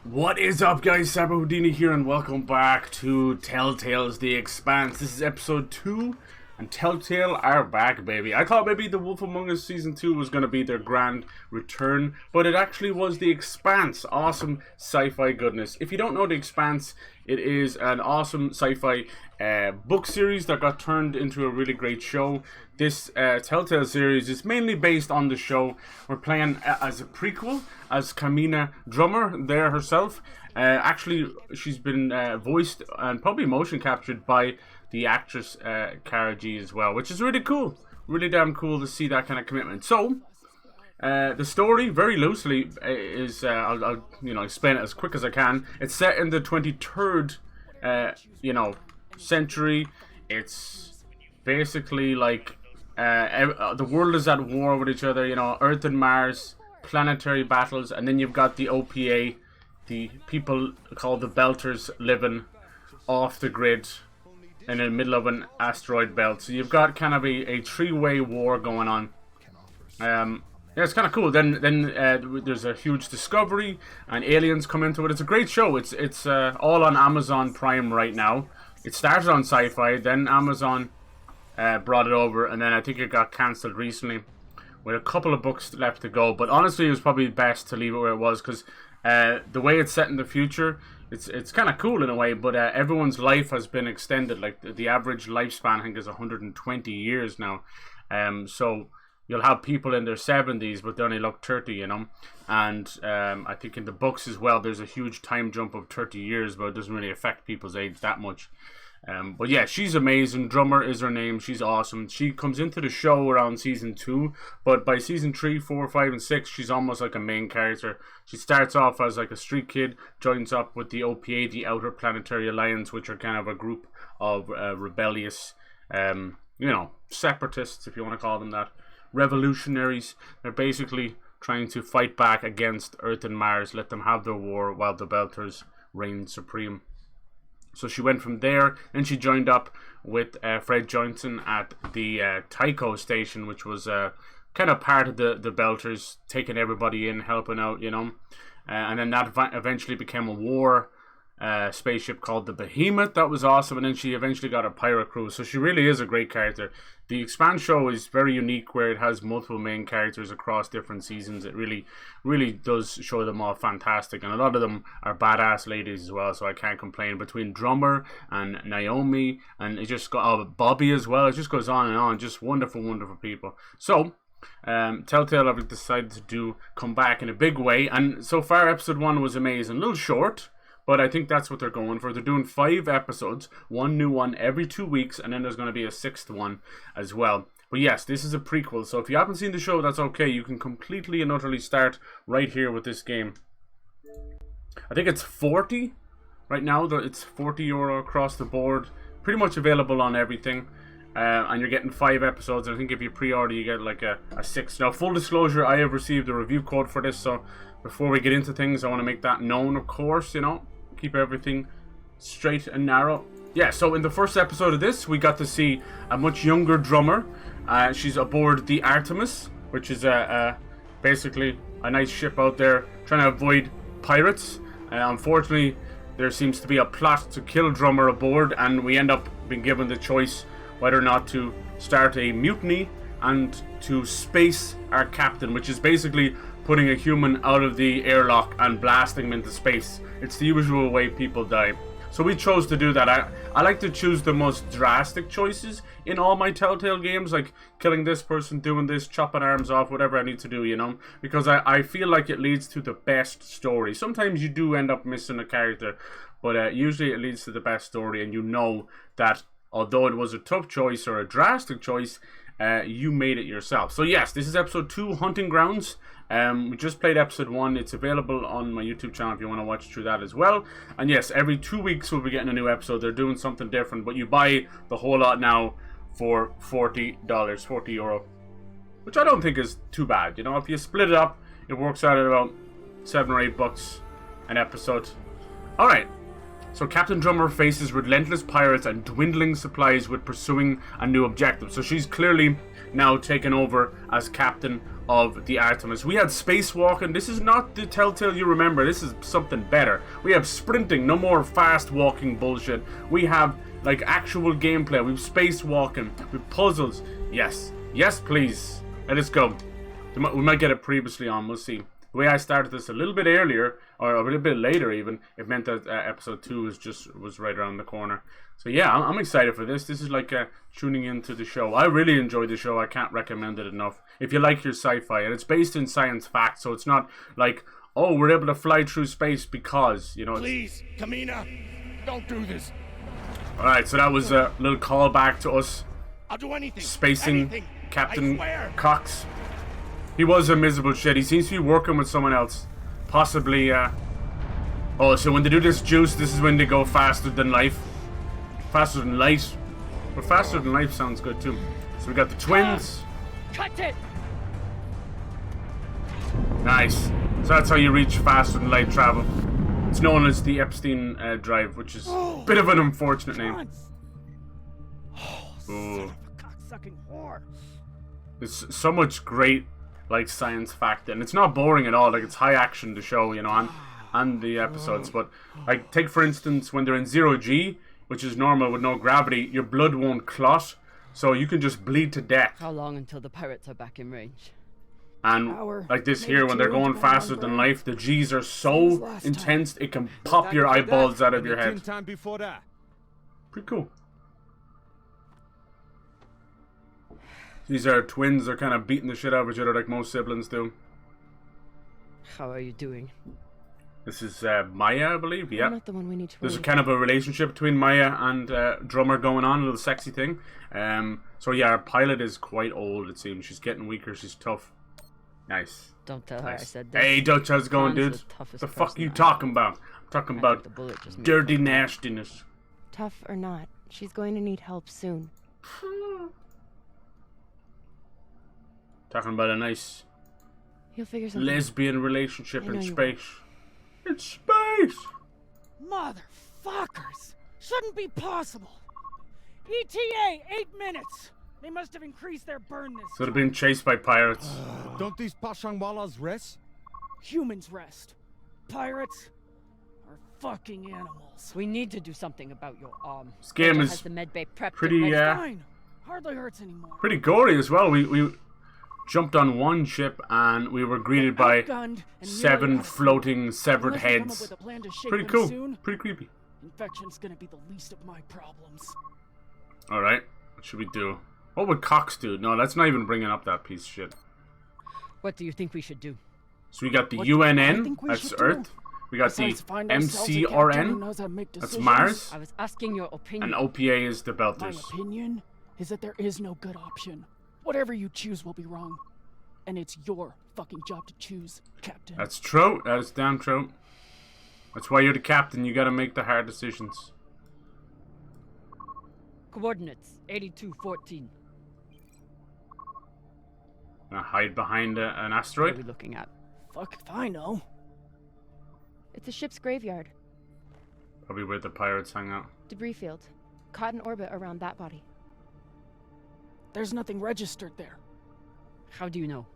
What is up, guys? Saber Houdini here, and welcome back to Telltale's The Expanse. This is episode 2, and Telltale are back, baby. I thought maybe The Wolf Among Us Season 2 was going to be their grand return, but it actually was The Expanse. Awesome sci-fi goodness. If you don't know The Expanse, it is an awesome sci-fi book series that got turned into a really great show. This Telltale series is mainly based on the show. We're playing as a prequel as Camina Drummer there herself. Actually, she's been voiced and probably motion captured by the actress Cara G as well, which is really cool. Really damn cool to see that kind of commitment. So, the story, very loosely, is I'll explain it as quick as I can. It's set in the 23rd, century. It's basically like the world is at war with each other. Earth and Mars, planetary battles, and then you've got the OPA, the people called the Belters, living off the grid in the middle of an asteroid belt. So you've got kind of a three-way war going on. Yeah, it's kind of cool. Then there's a huge discovery, and aliens come into it. It's a great show. It's all on Amazon Prime right now. It started on Sci-Fi, then Amazon brought it over, and then I think it got cancelled recently with a couple of books left to go. But honestly, it was probably best to leave it where it was, because the way it's set in the future, it's kind of cool in a way, but everyone's life has been extended. Like the average lifespan, I think, is 120 years now. So you'll have people in their 70s, but they only look 30, And I think in the books as well, there's a huge time jump of 30 years, but it doesn't really affect people's age that much. But yeah, she's amazing. Drummer is her name. She's awesome. She comes into the show around season 2, but by season 3, 4, 5, and 6, she's almost like a main character. She starts off as like a street kid, joins up with the OPA, the Outer Planetary Alliance, which are kind of a group of rebellious, separatists, if you want to call them that. Revolutionaries. They're basically trying to fight back against Earth and Mars, let them have their war while the Belters reign supreme. So she went from there, and she joined up with Fred Johnson at the Tycho station, which was kind of part of the Belters, taking everybody in, helping out, and then that eventually became a war spaceship called the Behemoth. That was awesome. And then she eventually got a pirate crew. So she really is a great character. The Expanse show is very unique, where it has multiple main characters across different seasons. It really, really does show them all fantastic, and a lot of them are badass ladies as well, so I can't complain. Between Drummer and Naomi, and it just got Bobby as well, it just goes on and on. Just wonderful, wonderful people. So Telltale have decided to come back in a big way, and so far episode 1 was amazing. A little short, but I think that's what they're going for. They're doing 5 episodes, one new one every 2 weeks, and then there's going to be a 6th one as well. But yes, this is a prequel, so if you haven't seen the show, that's okay. You can completely and utterly start right here with this game. I think it's 40 right now. It's €40 across the board. Pretty much available on everything. And you're getting 5 episodes. I think if you pre-order, you get like a 6. Now, full disclosure, I have received a review code for this, so before we get into things, I want to make that known, of course, keep everything straight and narrow. Yeah, so in the first episode of this, we got to see a much younger Drummer. She's aboard the Artemis, which is basically a nice ship out there trying to avoid pirates. Unfortunately, there seems to be a plot to kill Drummer aboard, and we end up being given the choice whether or not to start a mutiny and to space our captain, which is basically putting a human out of the airlock and blasting him into space. It's the usual way people die. So we chose to do that. I like to choose the most drastic choices in all my Telltale games, like killing this person, doing this, chopping arms off, whatever I need to do, because I feel like it leads to the best story. Sometimes you do end up missing a character, but usually it leads to the best story, and you know that although it was a tough choice or a drastic choice, you made it yourself. So yes, this is episode 2, Hunting Grounds. We just played episode 1. It's available on my YouTube channel if you want to watch through that as well. And yes, every 2 weeks we'll be getting a new episode. They're doing something different, but you buy the whole lot now for $40, €40, which I don't think is too bad. If you split it up, it works out at about $7 or $8 an episode. Alright, So Captain Drummer faces relentless pirates and dwindling supplies with pursuing a new objective. So she's clearly now taken over as captain of the Artemis. We had spacewalking. This is not the Telltale you remember. This is something better. We have sprinting, no more fast walking bullshit. We have like actual gameplay. We have spacewalking. We have puzzles. Yes. Yes, please. Let us go. We might get it previously on. We'll see. The way I started this a little bit earlier, or a little bit later even, it meant that episode 2 was right around the corner. So yeah, I'm excited for this. This is like tuning into the show. I really enjoyed the show. I can't recommend it enough. If you like your sci-fi, and it's based in science fact, so it's not like, oh, we're able to fly through space because, you know. Please, Camina, don't do this. All right, so that was a little callback to us. I'll do anything. Spacing anything. Captain Cox. He was a miserable shit. He seems to be working with someone else. Possibly, oh, so when they do this juice, this is when they go faster than life. Faster than light. But faster than life sounds good, too. So we got the twins. Cut it! Nice. So that's how you reach faster than light travel. It's known as the Epstein drive, which is a bit of an unfortunate name. Oh, son of a cocksucking whore. There's so much great, like, science fact, and it's not boring at all. Like, it's high action to show, you know, and the episodes. But like, take for instance when they're in 0G, which is normal with no gravity, your blood won't clot, so you can just bleed to death. How long until the pirates are back in range? And like this here, when they're going faster than life, the G's are so intense it can pop your eyeballs out of your head. Pretty cool. These are twins. They're kind of beating the shit out of each other like most siblings do. How are you doing? This is Maya, I believe. Yeah. I'm not the one we need to There's a worry kind of a relationship between Maya and Drummer going on, a little sexy thing. So yeah, our pilot is quite old, it seems. She's getting weaker. She's tough. Nice. Don't tell her I said that. Hey, Dutch, how's it going, dude? The fuck are you talking about? I'm talking about dirty nastiness. Tough or not, she's going to need help soon. Talking about a nice You'll figure something lesbian relationship in space. In space! Motherfuckers! Shouldn't be possible. ETA, 8 minutes. They must have increased their burn this So they're being chased by pirates. Don't these Pashangwalas rest? Humans rest. Pirates are fucking animals. We need to do something about your arm. This game Roger is has the med bay prepped pretty, Fine. Hardly hurts anymore. pretty gory as well. We jumped on one ship and we were greeted by 7 floating severed heads. Pretty cool. Soon, pretty creepy. infection's gonna be the least of my problems. Alright. What should we do? What would Cox do? No, let's not even bringing up that piece of shit. What do you think we should do? So we got the What do I UNN, think we that's should do? Earth. We got the Besides find ourselves a captain who MCRN, knows how to make that's decisions. Mars. I was asking your opinion. And OPA is the My Belters. opinion is that there is no good option. Whatever you choose will be wrong. And it's your fucking job to choose, Captain. That's true. That is damn true. That's why you're the captain. You gotta make the hard decisions. Coordinates 8214. Gonna hide behind an What are we asteroid. looking at? Fuck if I know. It's a ship's graveyard. Probably where the pirates hang out. Debris field. Caught in orbit around that body. There's nothing registered there. How do you know?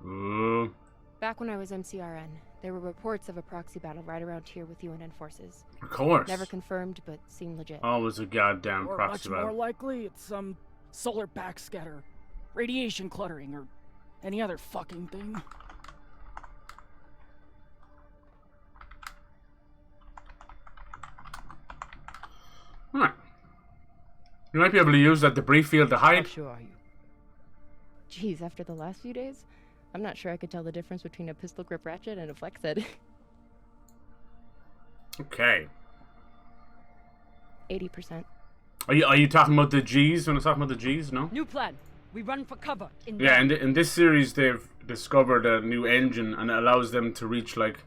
Ooh. Back when I was MCRN, there were reports of a proxy battle right around here with UNN forces. Of course. Never confirmed, but seemed legit. Always a goddamn Or proxy much more battle. likely, it's some solar backscatter, radiation cluttering, or any other fucking thing. Alright. You might be able to use that debris field to How hide. sure are you? Geez, after the last few days, I'm not sure I could tell the difference between a pistol grip ratchet and a flex head. Okay. 80%. Are you talking about the G's? When I was talking about the G's, no? New plan. We run for cover. Yeah, in this series they've discovered a new engine and it allows them to reach like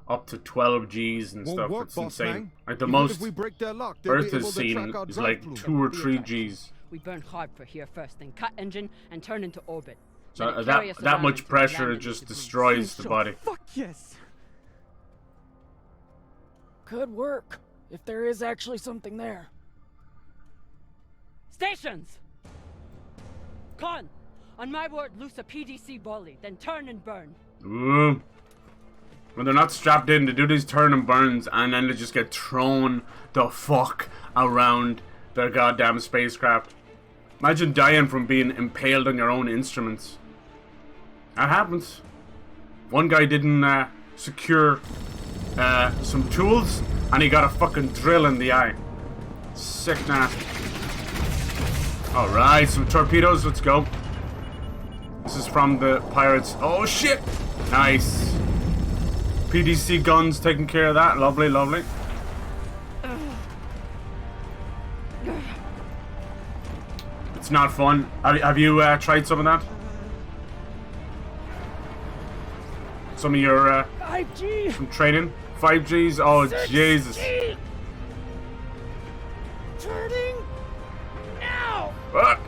up to 12 Gs and stuff. It's insane. Like the most Earth has seen is like 2 or 3 Gs. We burn hard for here first, then cut engine and turn into orbit. So Let it carry us that around much until we pressure land it in just debris. destroys the body. Fuck yes. Could work. if there is actually something there. Stations! Con! On my word, loose a PDC volley, then turn and burn. Ooh. When they're not strapped in, they do these turn and burns, and then they just get thrown the fuck around their goddamn spacecraft. Imagine dying from being impaled on your own instruments. That happens. One guy didn't secure some tools, and he got a fucking drill in the eye. Sick nasty. Alright, some torpedoes, let's go. This is from the pirates. Oh shit! Nice. PDC guns taking care of that. Lovely, lovely. It's not fun. Have you tried some of that? Some of your 5G! some training? 5Gs? Oh, 6G. Jesus. Turning now! Fuck.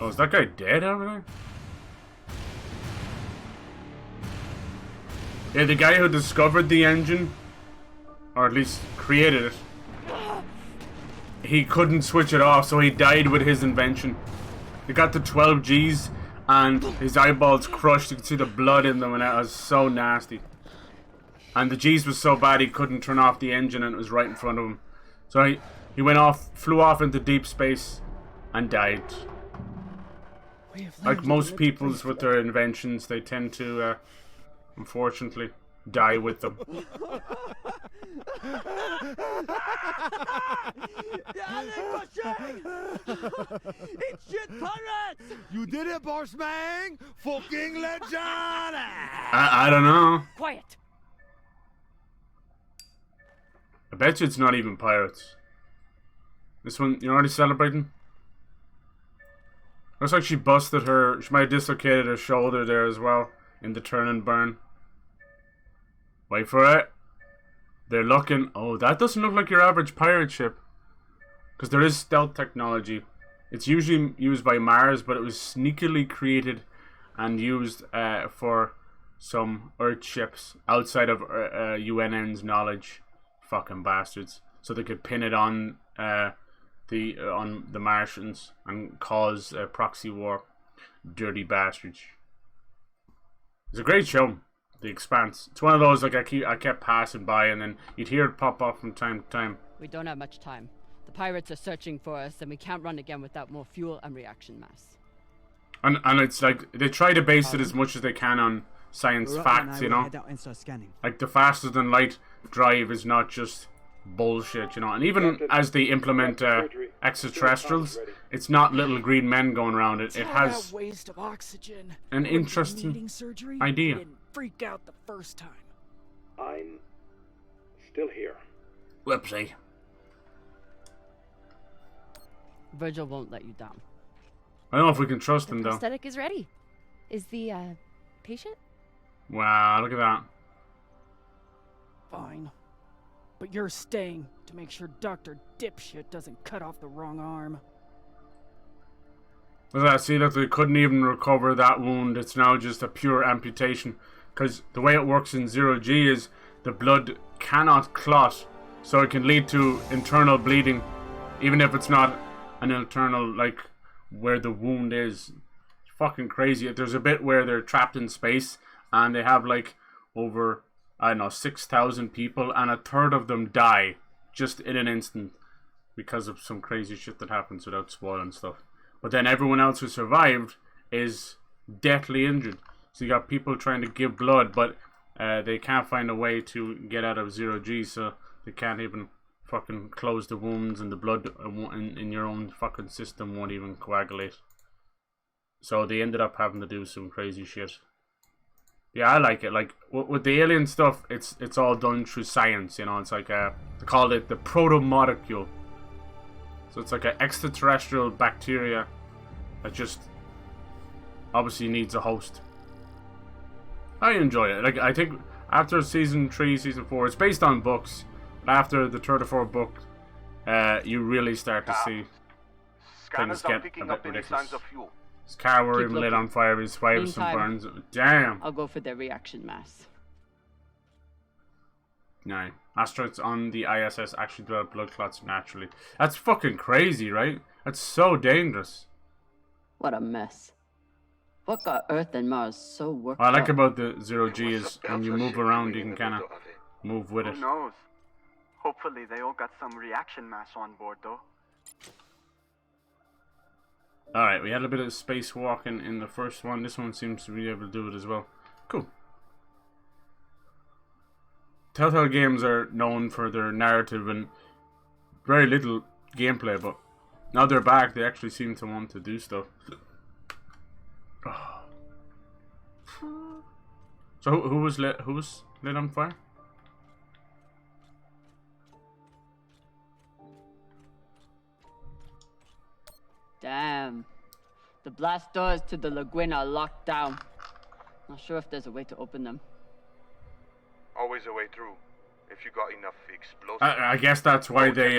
Oh, is that guy dead over there? Yeah, the guy who discovered the engine, or at least created it, he couldn't switch it off, so he died with his invention. He got to 12 Gs, and his eyeballs crushed. You could see the blood in them, and it was so nasty. And the Gs was so bad he couldn't turn off the engine, and it was right in front of him. So he went off, flew off into deep space, and died. Like most people's with their inventions, they tend to, unfortunately, die with them. It's shit pirates! You did it, Bossman! Fucking legend! I don't know. Quiet! I bet you it's not even pirates. This one, you're already celebrating? Looks like she busted her, she might have dislocated her shoulder there as well, in the turn and burn. Wait for it. They're looking, oh, that doesn't look like your average pirate ship. Because there is stealth technology. It's usually used by Mars, but it was sneakily created and used for some Earth ships outside of UNN's knowledge. Fucking bastards. So they could pin it on the Martians and cause a proxy war. Dirty bastards. It's a great show, The Expanse. It's one of those like I kept passing by, and then you'd hear it pop up from time to time. We don't have much time. The pirates are searching for us, and we can't run again without more fuel and reaction mass. And it's like they try to base it as much as they can on science facts, you know. Like the faster than light drive is not just bullshit, you know. And even as they implement extraterrestrials, it's not little green men going around it. It has waste of oxygen. an interesting idea. Didn't freak out the first time. I'm still here. Whoopsie. Virgil won't let you down. I don't know if we can trust The him though. prosthetic is ready. Is the patient? Wow, look at that. Fine. But you're staying to make sure Dr. Dipshit doesn't cut off the wrong arm. Look at that. See that they couldn't even recover that wound. It's now just a pure amputation. Because the way it works in 0G is the blood cannot clot. So it can lead to internal bleeding. Even if it's not an internal, like, where the wound is. It's fucking crazy. There's a bit where they're trapped in space. And they have, like, over, I don't know, 6,000 people. And a third of them die. Just in an instant. Because of some crazy shit that happens without spoiling stuff. But then everyone else who survived is deathly injured. So you got people trying to give blood, but they can't find a way to get out of 0G, so they can't even fucking close the wounds, and the blood in your own fucking system won't even coagulate. So they ended up having to do some crazy shit. Yeah, I like it. Like with the alien stuff, it's all done through science, you know. It's like they call it the proto-molecule. So it's like an extraterrestrial bacteria that just obviously needs a host. I enjoy it. Like, I think after season 3, season 4, it's based on books. But after the third or fourth book, you really start to see Scanners things are get a picking bit up any ridiculous. signs of fuel. His car were Keep even lit looking. on fire. His wives and Meantime, burns. Damn. I'll go for the reaction mass. No. Astronauts on the ISS actually develop blood clots naturally. That's fucking crazy, right? That's so dangerous. What a mess. What got Earth and Mars so worked What I like up? about the zero-G is when you move around, you can kind of move with it. Who knows? Hopefully they all got some reaction mass on board, though. Alright, we had a bit of spacewalking in the first one. This one seems to be able to do it as well. Cool. Telltale games are known for their narrative and very little gameplay, but now they're back, they actually seem to want to do stuff. So who was lit on fire? Damn. The blast doors to the lagoon are locked down. Not sure if there's a way to open them. Always a way through, if you got enough explosives. I guess that's why they,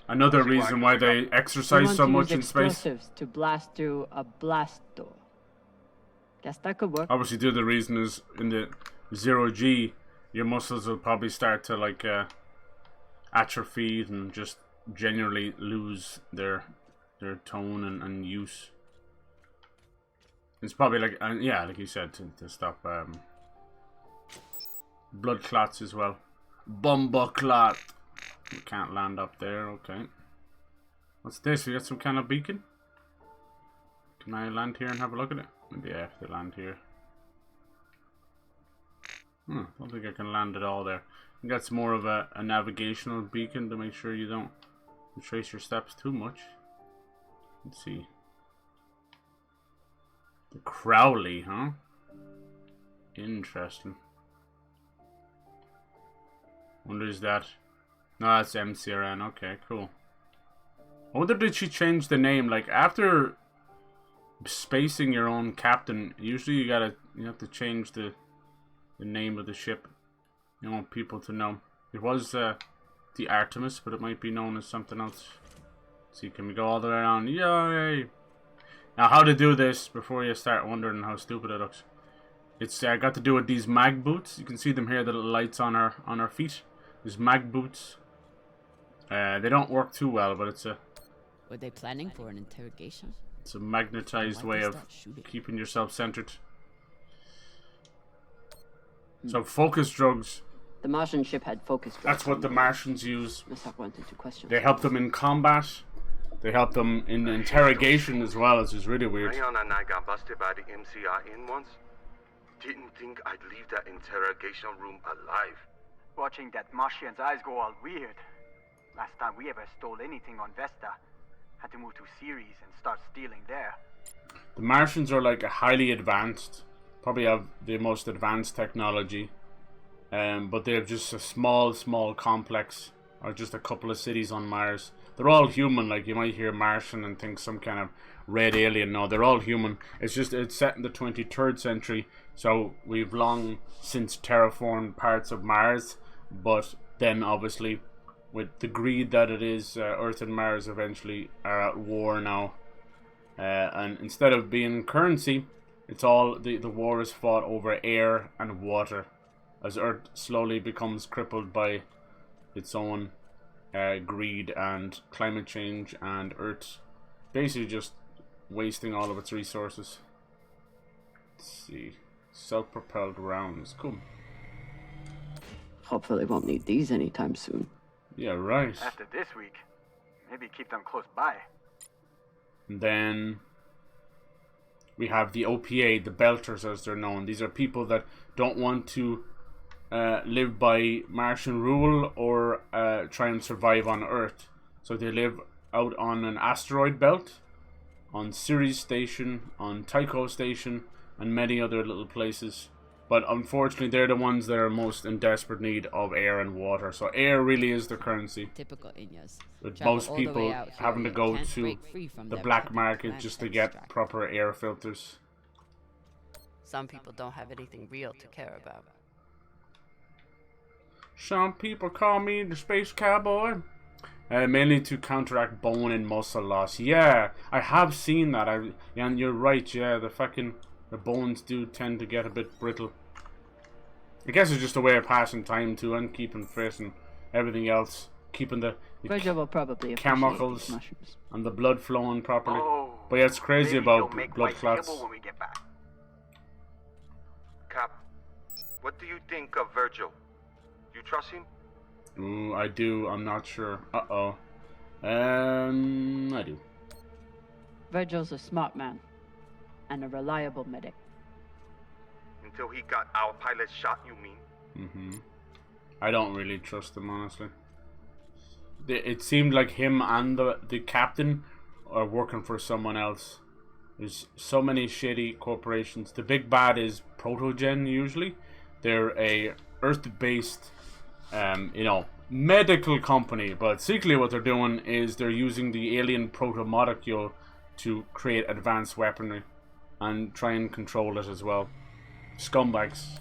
another reason why they exercise so much in space. Explosives to blast through a blast door. Guess that could work. Obviously, the other reason is in the zero-G, your muscles will probably start to like atrophy and just generally lose their tone and use. It's probably like yeah, like you said, to stop blood clots as well. Bumba clot. We can't land up there. Okay. What's this? We got some kind of beacon. Can I land here and have a look at it? Maybe I have to land here. Don't think I can land at all there. I think that's more of a navigational beacon to make sure you don't retrace your steps too much. Let's see. The Crowley, huh? Interesting. Wonder is that? No, that's MCRN. Okay, cool. I wonder did she change the name? Like after spacing your own captain, usually you have to change the name of the ship. You want people to know. It was the Artemis, but it might be known as something else. Let's see, can we go all the way around? Yay! Now, how to do this before you start wondering how stupid it looks. It's got to do with these mag boots. You can see them here, the little lights on our feet. There's mag boots. They don't work too well, but it's a. Were they planning for an interrogation? It's a magnetized way of keeping yourself centered. So focus drugs. The Martian ship had focus drugs. That's what the Martians use. Must wanted to question. They help them in combat. They help them in the interrogation as well, which is really weird. Leon and I got busted by the MCI in once. Didn't think I'd leave that interrogation room alive. Watching that Martian's eyes go all weird. Last time we ever stole anything on Vesta. Had to move to Ceres and start stealing there. The Martians are like a highly advanced, probably have the most advanced technology, but they have just a small complex, or just a couple of cities on Mars. They're all human. Like you might hear Martian and think some kind of red alien. No, they're all human. It's just it's set in the 23rd century, so we've long since terraformed parts of Mars, but then obviously with the greed that it is, Earth and Mars eventually are at war now. And instead of being currency, it's all the war is fought over air and water, as Earth slowly becomes crippled by its own greed and climate change, and Earth basically just wasting all of its resources. Let's see, self-propelled rounds, cool. Hopefully won't need these anytime soon. Yeah, right. After this week, maybe keep them close by. And then we have the OPA, the Belters as they're known. These are people that don't want to live by Martian rule or try and survive on Earth. So they live out on an asteroid belt, on Ceres Station, on Tycho Station, and many other little places. But unfortunately, they're the ones that are most in desperate need of air and water. So air really is the currency. Typical Inyas. With most people having to go to the black market just to get proper air filters. Some people don't have anything real to care about. Some people call me the space cowboy. Mainly to counteract bone and muscle loss. Yeah, I have seen that. And you're right. Yeah, the bones do tend to get a bit brittle. I guess it's just a way of passing time too, and keeping fit and everything else, keeping the Virgil will probably chemicals appreciate these mushrooms. and the blood flowing properly. Oh, But yeah, it's crazy maybe about you'll make blood life clots. livable when we get back. Cap, what do you think of Virgil? You trust him? Ooh, I do. I'm not sure. Uh-oh. I do. Virgil's a smart man and a reliable medic. Until he got our pilot shot, you mean? Mm-hmm. I don't really trust him, honestly. It seemed like him and the captain are working for someone else. There's so many shady corporations. The big bad is Protogen, usually. They're a Earth-based, medical company. But secretly what they're doing is they're using the alien proto-molecule to create advanced weaponry. And try and control it as well. Scumbags.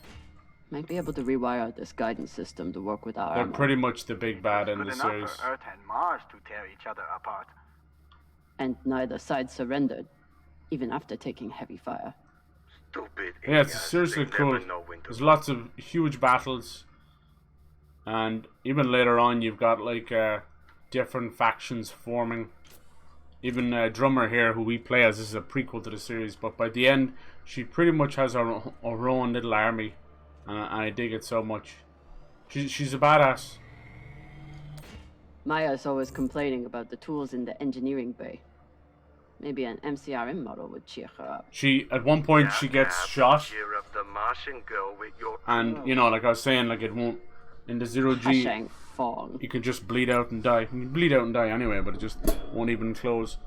Might be able to rewire this guidance system to work with our They're armor. pretty much the big bad in Good the enough series. for Earth and Mars to tear each other apart. And neither side surrendered, even after taking heavy fire. Stupid. Yeah, it's idiots. seriously They cool. never know when to There's stop. lots of huge battles. And even later on, you've got like different factions forming. Even Drummer here, who we play as, this is a prequel to the series. But by the end, she pretty much has her own little army. And I dig it so much. She's a badass. Maya's always complaining about the tools in the engineering bay. Maybe an MCRM model would cheer her up. At one point, she gets shot. Cheer up the Martian girl with your... And, like I was saying, like it won't... In the zero-G, Hashang Fong. you can just bleed out and die. You can bleed out and die anyway, but it just won't even close.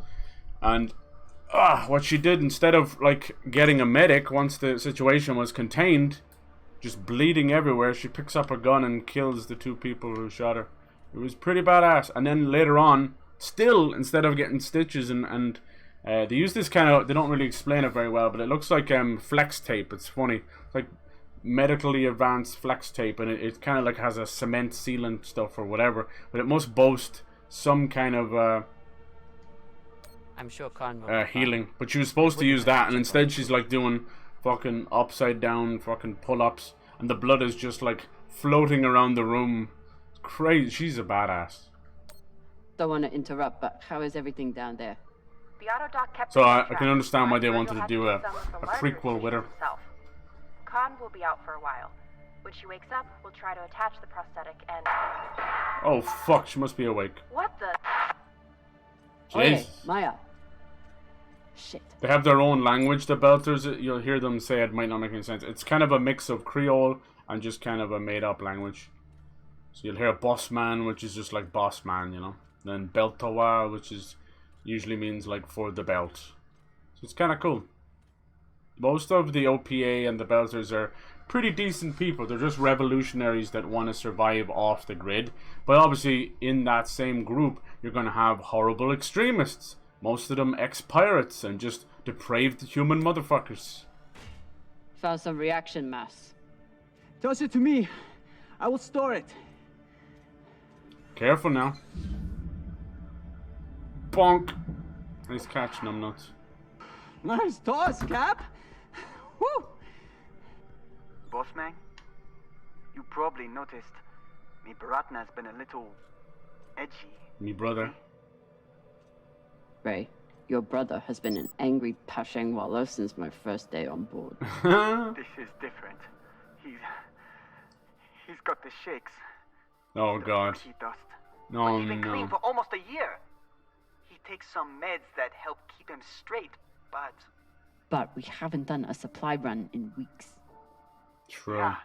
And what she did, instead of like getting a medic once the situation was contained, just bleeding everywhere, she picks up a gun and kills the two people who shot her. It was pretty badass. And then later on, still, instead of getting stitches and they use this kind of, they don't really explain it very well, but it looks like flex tape. It's funny. It's like medically advanced flex tape, and it kind of like has a cement sealant stuff or whatever, but it must boast some kind of I'm sure Khan will healing. But she was supposed to use that, and instead she's like doing fucking upside down fucking pull-ups, and the blood is just like floating around the room. It's crazy. She's a badass. Don't want to interrupt, but how is everything down there? The autodoc kept So me I on track. can understand why they Virgil wanted to had do a some of the prequel larger with her. decisions himself. Khan will be out for a while. When she wakes up, we'll try to attach the prosthetic and... Oh fuck, she must be awake. What the... Oye, Jeez. Maya. Shit. They have their own language, the Belters. You'll hear them say it might not make any sense. It's kind of a mix of Creole and just kind of a made-up language. So you'll hear boss man, which is just like boss man, Then Beltowa, which is usually means like for the belt. So it's kind of cool. Most of the OPA and the Belters are pretty decent people. They're just revolutionaries that want to survive off the grid. But obviously, in that same group, you're going to have horrible extremists. Most of them ex-pirates and just depraved human motherfuckers. Found some reaction mass. Toss it to me. I will store it. Careful now. Bonk. Nice catch, numbnuts. Nice toss, Cap. Woo! Bossman, you probably noticed me Baratna's been a little edgy. Me brother. Ray, your brother has been an angry Pashang Wallow since my first day on board. This is different. He's got the shakes. Oh god. He dust. No, He's been clean no. for almost a year. He takes some meds that help keep him straight, but But we haven't done a supply run in weeks. True. yeah,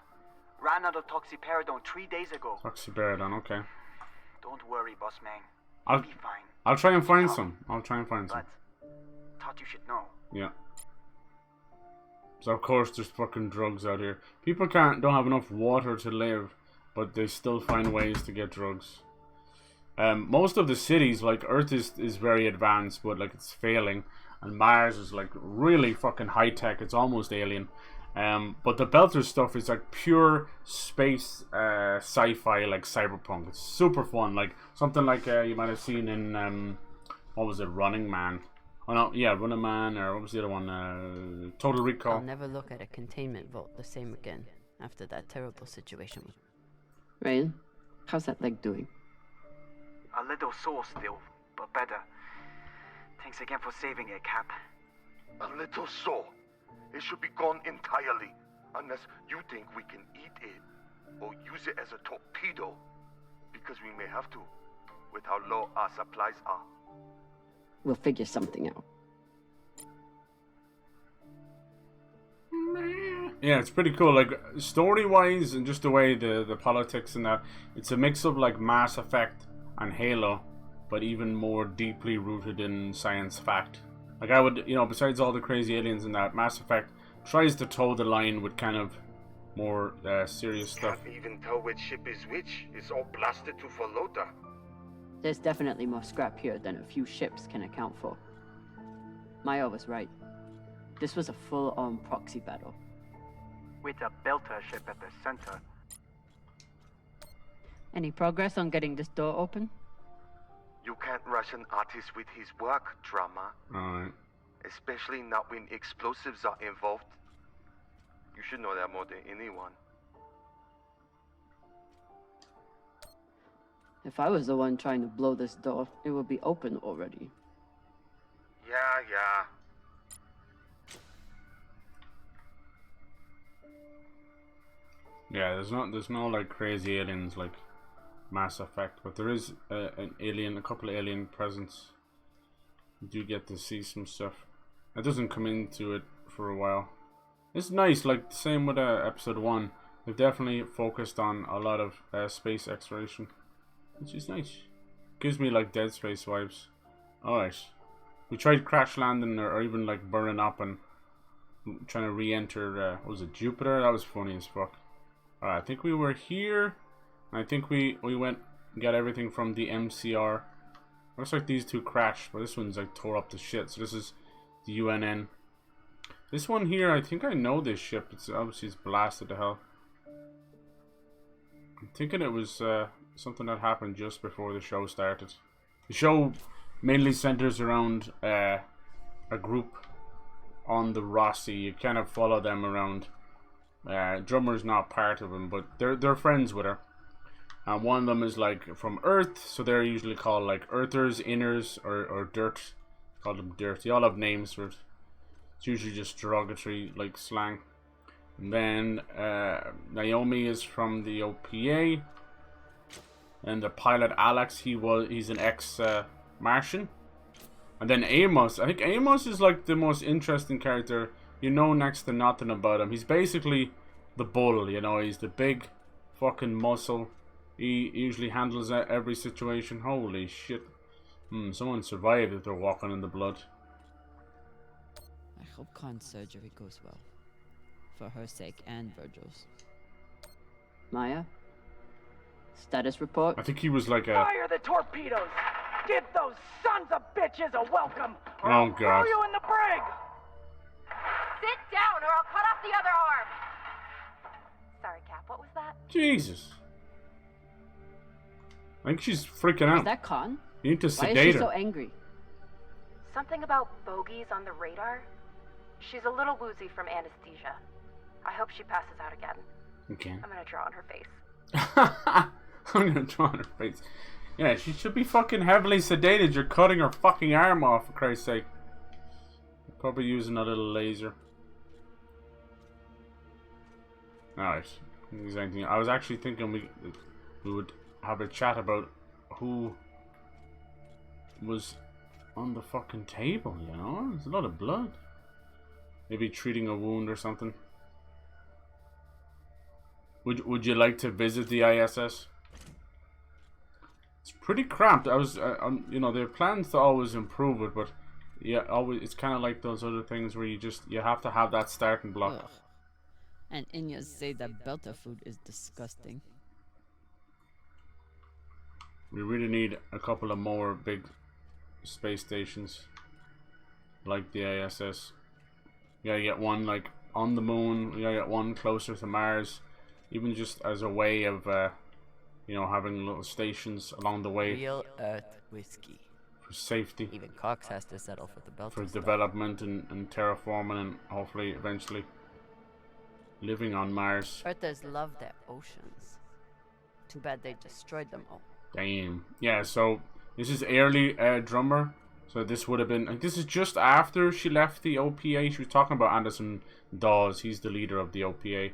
ran out of toxiperidone 3 days ago. Toxiperidone, okay. Don't worry, Bossman. I'll, You'll be fine. I'll try and find some. I'll try and find some. But thought you should know. Yeah. So of course there's fucking drugs out here. People don't have enough water to live, but they still find ways to get drugs. Most of the cities, like Earth is very advanced, but like it's failing, and Mars is like really fucking high tech. It's almost alien. But the Belter stuff is like pure space sci-fi, like cyberpunk. It's super fun, like something like you might have seen in what was it, Running Man? Oh no, yeah, Running Man, or what was the other one? Total Recall. I'll never look at a containment vault the same again after that terrible situation. Rain, how's that leg doing? A little sore still, but better. Thanks again for saving it, Cap. A little sore. It should be gone entirely, unless you think we can eat it or use it as a torpedo, because we may have to, with how low our supplies are. We'll figure something out. Yeah, it's pretty cool. Like story-wise, and just the way the politics and that, it's a mix of like Mass Effect and Halo, but even more deeply rooted in science fact. Like I would, besides all the crazy aliens and that, Mass Effect tries to toe the line with kind of more serious stuff. Can't even tell which ship is which. It's all blasted to Falota. There's definitely more scrap here than a few ships can account for. Maya was right. This was a full-on proxy battle. With a Belter ship at the center. Any progress on getting this door open? You can't rush an artist with his work, Drummer. Alright. Especially not when explosives are involved. You should know that more than anyone. If I was the one trying to blow this door, it would be open already. Yeah. Yeah, there's no like crazy aliens like Mass Effect, but there is a couple of alien presence. You do get to see some stuff. It doesn't come into it for a while. It's nice, like the same with episode 1. They've definitely focused on a lot of space exploration, which is nice. Gives me like Dead Space vibes. Alright. We tried crash landing or even like burning up and trying to re-enter, what was it, Jupiter? That was funny as fuck. Alright, I think we were here. I think we went and got everything from the MCR. Looks like these two crashed, but this one's like tore up to shit. So this is the UNN. This one here, I think I know this ship. It's obviously it's blasted to hell. I'm thinking it was something that happened just before the show started. The show mainly centers around a group on the Rossi. You kind of follow them around. Drummer's not part of them, but they're friends with her. And one of them is like from Earth, so they're usually called like Earthers, Inners, or Dirt. Call them Dirt. They all have names for it. It's usually just derogatory like slang. And then Naomi is from the OPA. And the pilot Alex, he's an ex-Martian. And then Amos, I think Amos is like the most interesting character. You know next to nothing about him. He's basically the bull, he's the big fucking muscle. He usually handles every situation. Holy shit. Someone survived if they're walking in the blood. I hope Khan's surgery goes well. For her sake and Virgil's. Maya? Status report? I think he was like a... Fire the torpedoes! Give those sons of bitches a welcome! Or Oh, I'll God. throw you in the brig! Sit down or I'll cut off the other arm! Sorry, Cap, what was that? Jesus. I think she's freaking out. Is that Khan? You need to Why sedate is she her. so angry? Something about bogeys on the radar? She's a little woozy from anesthesia. I hope she passes out again. Okay. I'm gonna draw on her face. I'm gonna draw on her face. Yeah, she should be fucking heavily sedated. You're cutting her fucking arm off, for Christ's sake. Probably using a little laser. Alright. I was actually thinking we would have a chat about who was on the fucking table, There's a lot of blood. Maybe treating a wound or something. Would you like to visit the ISS? It's pretty cramped. I was, their plans to always improve it, but yeah, always it's kind of like those other things where you have to have that starting block. Ugh. And Inyas say that Belter food is disgusting. We really need a couple of more big space stations like the ISS. You gotta get one like on the moon. We gotta get one closer to Mars, even just as a way of, you know, having little stations along the way. Real Earth whiskey. For safety. Even Cox has to settle for the belt. For development and terraforming and hopefully eventually living on Mars. Earthers love their oceans. Too bad they destroyed them all. Damn. Yeah, so this is early Drummer. So this would have been... This is just after she left the OPA. She was talking about Anderson Dawes. He's the leader of the OPA.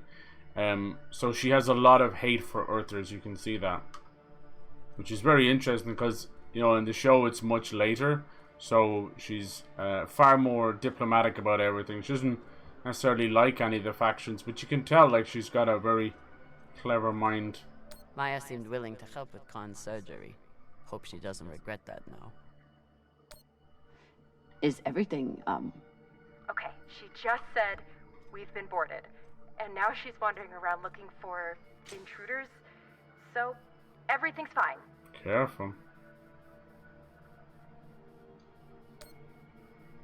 So she has a lot of hate for Earthers. You can see that. Which is very interesting because, you know, in the show it's much later. So she's far more diplomatic about everything. She doesn't necessarily like any of the factions. But you can tell, like, she's got a very clever mind. Maya seemed willing to help with Khan's surgery. Hope she doesn't regret that now. Is everything, Okay, she just said we've been boarded. And now she's wandering around looking for intruders. So, everything's fine. Careful.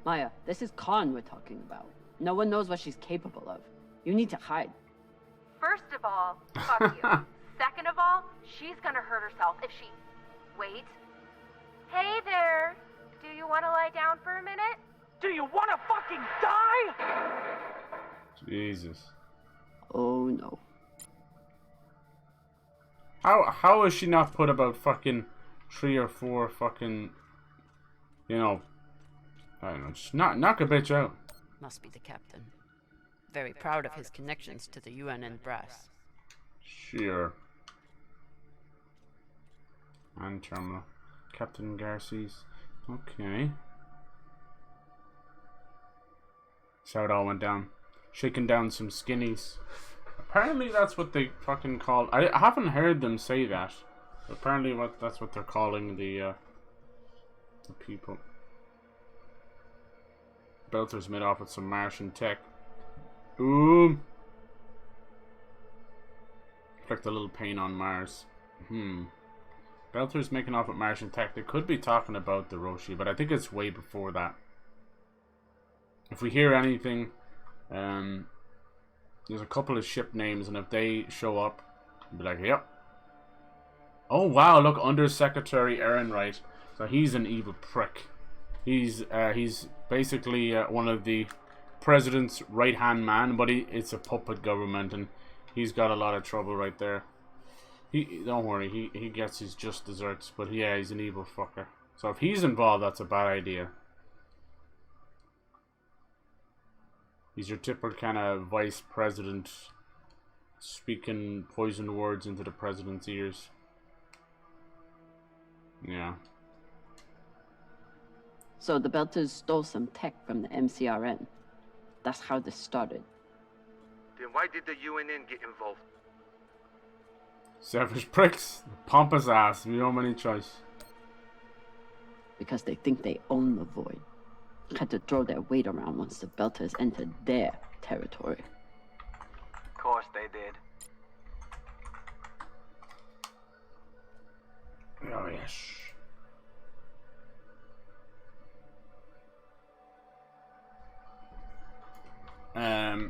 Maya, this is Khan we're talking about. No one knows what she's capable of. You need to hide. First of all, fuck you. Second of all, she's gonna hurt herself if she... Wait. Hey there. Do you want to lie down for a minute? Do you want to fucking die? Jesus. Oh no. How is she not put about fucking 3 or 4 fucking, you know, I don't know, just knock a bitch out. Must be the captain. Very proud of his connections to the UN and brass. Sure. And terminal. Captain Garces. Okay. That's how it all went down. Shaking down some skinnies. Apparently that's what they fucking call... I haven't heard them say that. Apparently that's what they're calling the people. Belter's made off with some Martian tech. Ooh. Inflict a little pain on Mars. Belter's making off with Martian tech. They could be talking about the Roshi, but I think it's way before that. If we hear anything, there's a couple of ship names, and if they show up, I'll be like, yep. Oh wow, look, Under Secretary Ehrenreich. So he's an evil prick. He's basically one of the president's right-hand man, but it's a puppet government, and he's got a lot of trouble right there. Don't worry, he gets his just desserts, but yeah, he's an evil fucker. So if he's involved, that's a bad idea. He's your typical kind of vice president speaking poisoned words into the president's ears. Yeah. So the Belters stole some tech from the MCRN. That's how this started. Then why did the UNN get involved? Savage pricks. Pompous ass. We don't have any choice. Because they think they own the void. Had to throw their weight around once the Belters entered their territory. Of course they did. Oh yes.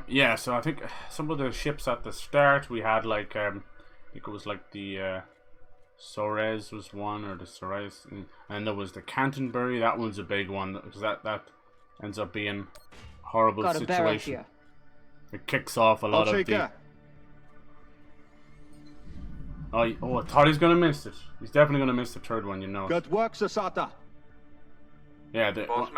Yeah, so I think some of the ships at the start we had, like I think it was like the Sores was one, or the Sores, and there was the Canterbury. That one's a big one because that ends up being a horrible Got a barrel situation. here. It kicks off a lot of the. Oh, I thought he's gonna miss it. He's definitely gonna miss the third one, you know. Good work, Sasata. Yeah,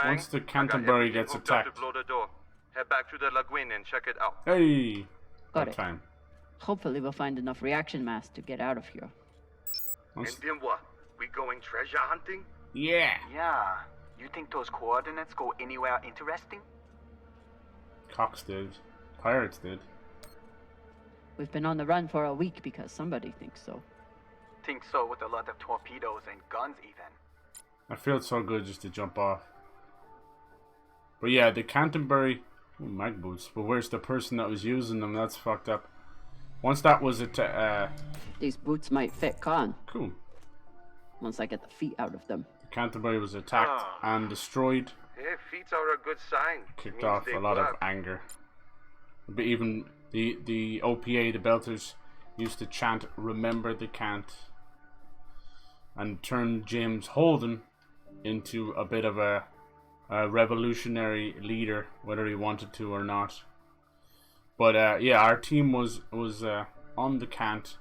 once the Canterbury gets attacked. To blow the door. Head back to the lagoon and check it out. Hey, Got it. time. Hopefully we'll find enough reaction mass to get out of here. And then what? We going treasure hunting? Yeah. Yeah. You think those coordinates go anywhere interesting? Cox did. Pirates did. We've been on the run for a week because somebody thinks so. Think so with a lot of torpedoes and guns even. I feel so good just to jump off. But yeah, the Canterbury... Oh, mag boots. But where's the person that was using them? That's fucked up. Once that was These boots might fit Khan. Cool. Once I get the feet out of them. The Canterbury was attacked and destroyed. Yeah, feet are a good sign. Kicked Means off they a lot of work. anger. But even the OPA, the Belters, used to chant "Remember the Can't," and turned James Holden into a bit of a revolutionary leader, whether he wanted to or not. But yeah, our team was on the Can't,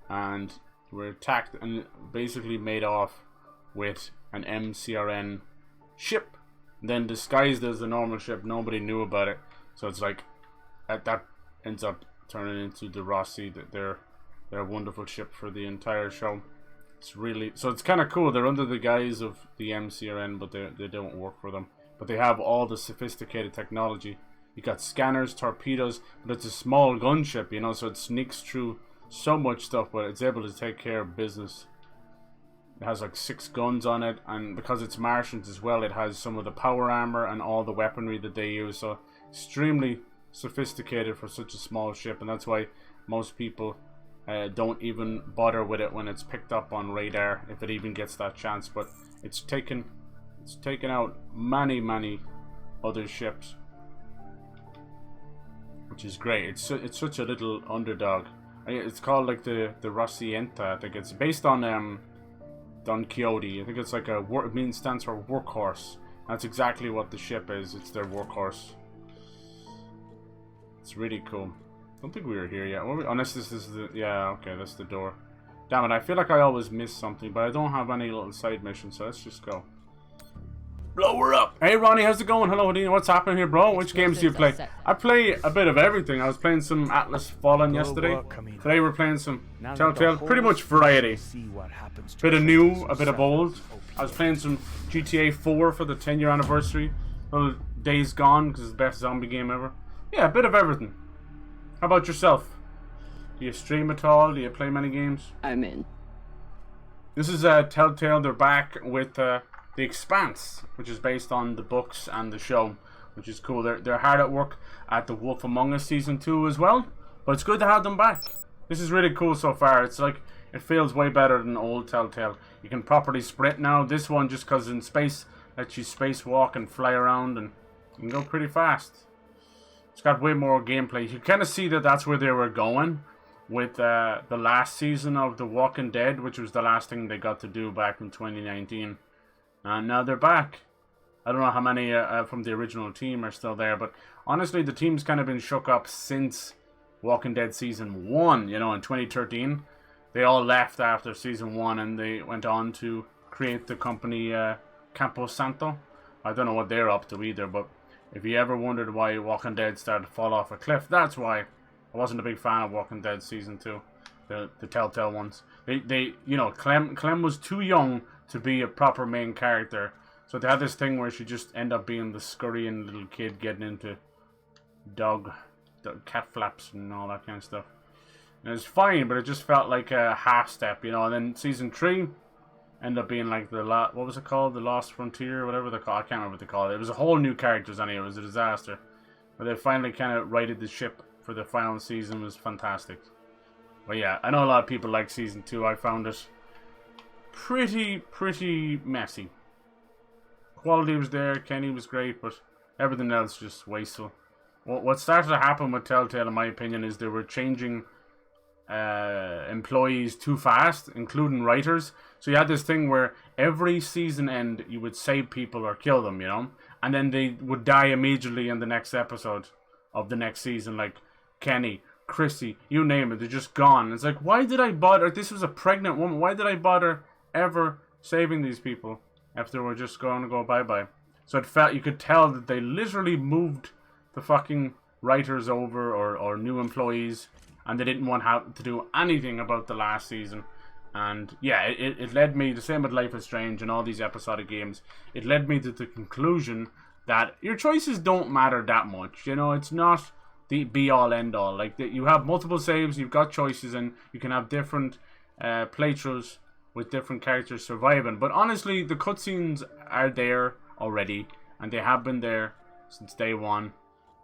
and were attacked and basically made off with an MCRN ship, then disguised as a normal ship. Nobody knew about it, so it's like that ends up turning into the Rossi, their wonderful ship for the entire show. It's really, so it's kind of cool. They're under the guise of the MCRN, but they don't work for them. But they have all the sophisticated technology. You got scanners, torpedoes, but it's a small gunship, you know, so it sneaks through so much stuff, but it's able to take care of business. It has like 6 guns on it, and because it's Martians as well, it has some of the power armor and all the weaponry that they use. So extremely sophisticated for such a small ship, and that's why most people don't even bother with it when it's picked up on radar, if it even gets that chance. But it's taken out many other ships, which is great. It's such a little underdog. It's called like the Roscienta. I think it's based on Don Quixote. I think it's like it stands for workhorse. That's exactly what the ship is. It's their workhorse. It's really cool. I don't think we were here yet. Unless this is the... Yeah, okay, that's the door. Damn it, I feel like I always miss something, but I don't have any little side missions, so let's just go. Blow her up! Hey Ronnie, how's it going? Hello, Dean. What's happening here, bro? Which games do you play? I play a bit of everything. I was playing some Atlas Fallen yesterday. Today we're playing some Telltale. Pretty much variety. Bit of new, a bit of old. I was playing some GTA 4 for the 10-year anniversary. Well, Days Gone, because it's the best zombie game ever. Yeah, a bit of everything. How about yourself? Do you stream at all? Do you play many games? I'm in. This is Telltale. They're back with The Expanse, which is based on the books and the show, which is cool. They're hard at work at The Wolf Among Us Season 2 as well, but it's good to have them back. This is really cool so far. It's like, it feels way better than old Telltale. You can properly sprint now. This one, just because in space, lets you spacewalk and fly around, and you can go pretty fast. It's got way more gameplay. You kind of see that that's where they were going with the last season of The Walking Dead, which was the last thing they got to do back in 2019. And now they're back. I don't know how many from the original team are still there, but honestly, the team's kind of been shook up since Walking Dead Season 1, you know, in 2013. They all left after Season 1, and they went on to create the company Campo Santo. I don't know what they're up to either, but if you ever wondered why Walking Dead started to fall off a cliff, that's why. I wasn't a big fan of Walking Dead Season 2, the Telltale ones. They you know, Clem was too young to be a proper main character, so they had this thing where she just ended up being the scurrying little kid getting into cat flaps and all that kind of stuff. And it was fine, but it just felt like a half step, you know. And then Season 3 ended up being like what was it called? The Lost Frontier, whatever they call it. I can't remember what they called it. It was a whole new characters anyway. It was a disaster. But they finally kind of righted the ship for the final season. It was fantastic. But yeah, I know a lot of people like Season 2. I found it pretty messy. Quality was there, Kenny was great, but everything else just wasteful. What started to happen with Telltale, in my opinion, is they were changing employees too fast, including writers. So you had this thing where every season end you would save people or kill them, you know, and then they would die immediately in the next episode of the next season, like Kenny, Chrissy, you name it, they're just gone. It's like, why did I bother? This was a pregnant woman. Why did I bother ever saving these people if they were just going to go bye-bye? So it felt, you could tell that they literally moved the fucking writers over, or new employees, and they didn't want to do anything about the last season. And yeah, it led me, the same with Life is Strange and all these episodic games, it led me to the conclusion that your choices don't matter that much. You know, it's not the be-all end-all. Like, you have multiple saves, you've got choices, and you can have different playthroughs with different characters surviving. But honestly, the cutscenes are there already, and they have been there since day one.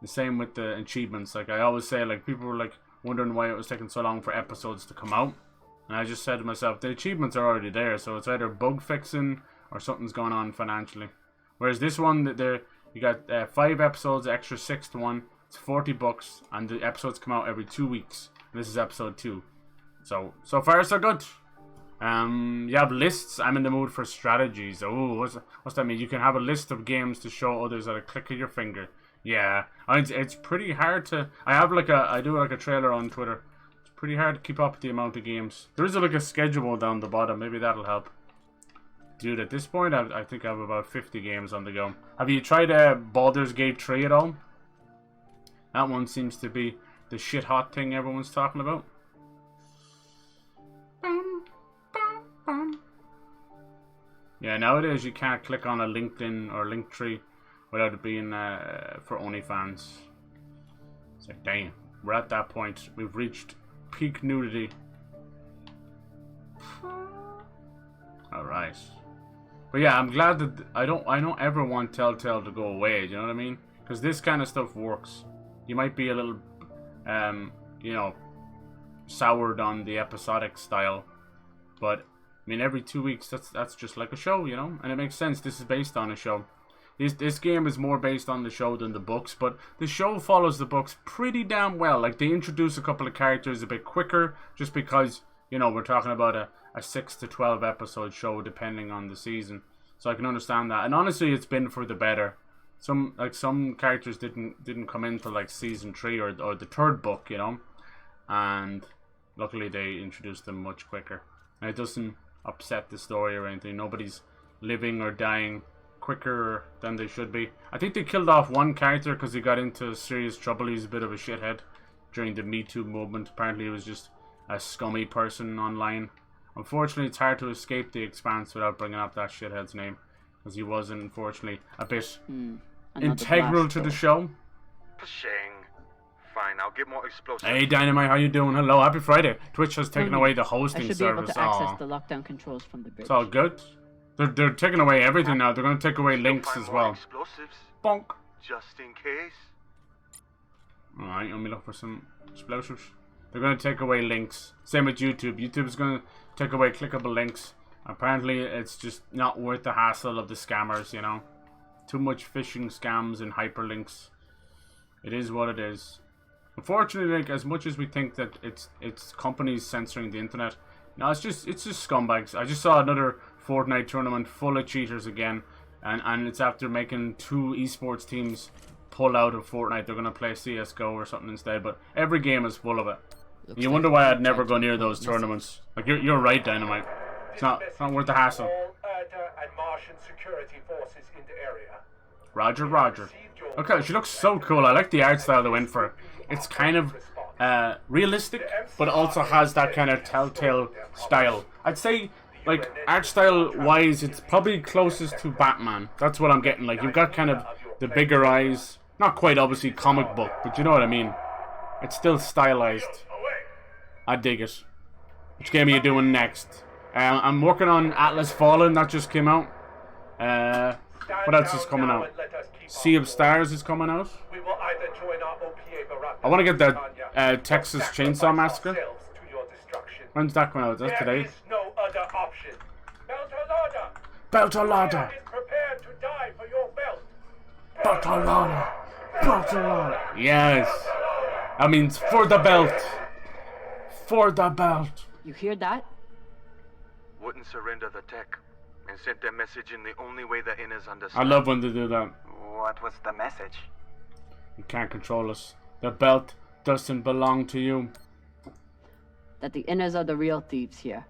The same with the achievements. Like I always say, like, people were like wondering why it was taking so long for episodes to come out, and I just said to myself, the achievements are already there, so it's either bug fixing or something's going on financially. Whereas this one, you got 5 episodes, extra 6th one, It's $40, and the episodes come out every 2 weeks. This is episode 2. So far so good. You have lists. I'm in the mood for strategies. Oh, what's that mean? You can have a list of games to show others at a click of your finger. Yeah, it's pretty hard to. I do like a trailer on Twitter. It's pretty hard to keep up with the amount of games. There is like a schedule down the bottom. Maybe that'll help. Dude, at this point, I think I have about 50 games on the go. Have you tried Baldur's Gate 3 at all? That one seems to be the shit hot thing everyone's talking about. Yeah, nowadays you can't click on a LinkedIn or Linktree without it being for OnlyFans. It's like, damn, we're at that point. We've reached peak nudity. Alright. But yeah, I'm glad that I don't ever want Telltale to go away, do you know what I mean? Because this kind of stuff works. You might be a little, you know, soured on the episodic style, but I mean, every 2 weeks, that's just like a show, you know? And it makes sense. This is based on a show. This game is more based on the show than the books, but the show follows the books pretty damn well. Like, they introduce a couple of characters a bit quicker, just because, you know, we're talking about a 6 to 12 episode show, depending on the season. So I can understand that. And honestly, it's been for the better. Some characters didn't come into, like, season 3 or the 3rd book, you know? And luckily, they introduced them much quicker. And it doesn't upset the story or anything. Nobody's living or dying quicker than they should be. I think they killed off one character because he got into serious trouble. He's a bit of a shithead during the Me Too movement. Apparently he was just a scummy person online. Unfortunately, it's hard to escape the Expanse without bringing up that shithead's name, because he was, unfortunately, a bit integral to the show. Fine, I'll get more explosives. Hey Dynamite, how you doing? Hello, happy Friday. Twitch has taken away the hosting I should service. be able to access the lockdown controls from the bridge. It's all good. They're taking away everything now. They're going to take away links as well. Explosives. Bonk. Just in case. Alright, let me look for some explosives. They're going to take away links. Same with YouTube. YouTube is going to take away clickable links. Apparently, it's just not worth the hassle of the scammers, you know. Too much phishing scams and hyperlinks. It is what it is. Unfortunately, like, as much as we think that it's companies censoring the internet, no, it's just scumbags. I just saw another Fortnite tournament full of cheaters again, and it's after making 2 esports teams pull out of Fortnite. They're gonna play CS:GO or something instead. But every game is full of it. You wonder why I'd never go near those tournaments. Like, you're right, Dynamite. It's not worth the hassle. And Martian security forces in the area. Roger, Roger. Okay, she looks so cool. I like the art style they went for. It's kind of realistic, but also has that kind of Telltale style. I'd say, like, art style wise, it's probably closest to Batman. That's what I'm getting. Like, you've got kind of the bigger eyes. Not quite, obviously, comic book, but you know what I mean. It's still stylized. I dig it. Which game are you doing next? I'm working on Atlas Fallen. That just came out. What else is coming out? Sea of Stars is coming out. I want to get that Texas Chainsaw Massacre. When's that coming out? That's today. No other option. Beltalada. Prepare to die for your belt. Beltalada. Beltalada. Yes. That means for the belt. For the belt. You hear that? Wouldn't surrender the tech and sent their message in the only way the inners understand. I love when they do that. What was the message? You can't control us. The belt doesn't belong to you. That the inners are the real thieves here.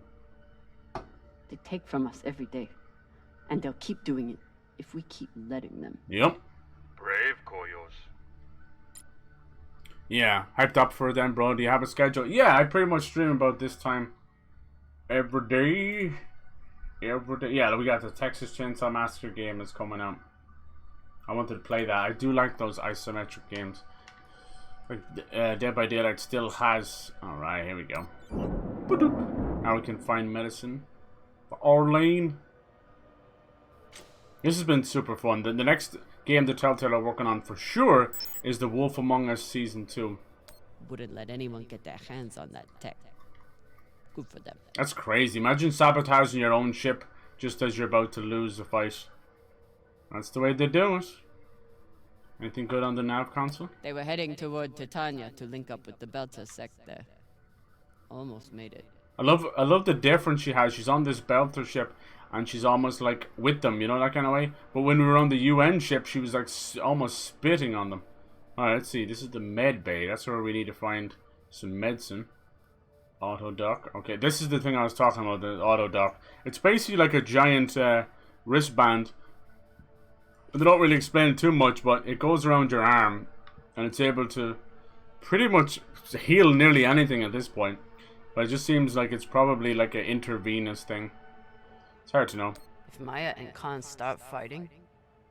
They take from us every day. And they'll keep doing it if we keep letting them. Yep. Brave, Koyos. Yeah, hyped up for them, bro. Do you have a schedule? Yeah, I pretty much stream about this time every day. Every day. Yeah, we got the Texas Chainsaw Massacre game is coming out. I wanted to play that. I do like those isometric games. Like Dead by Daylight still has. Alright, here we go. Now we can find medicine for Arlene. This has been super fun. The next game the Telltale are working on for sure is The Wolf Among Us Season 2. Wouldn't let anyone get their hands on that tech. Good for them. That's crazy. Imagine sabotaging your own ship just as you're about to lose the fight. That's the way they do it. Anything good on the nav console? They were heading toward Titania to link up with the Belter sect there. Almost made it. I love the difference she has. She's on this Belter ship, and she's almost like with them, you know, that kind of way. But when we were on the UN ship, she was like almost spitting on them. Alright, let's see. This is the med bay. That's where we need to find some medicine. Auto dock. Okay, this is the thing I was talking about, the auto dock. It's basically like a giant wristband. They don't really explain it too much, but it goes around your arm, and it's able to pretty much heal nearly anything at this point. But it just seems like it's probably like an intravenous thing. It's hard to know. If Maya and Khan start fighting,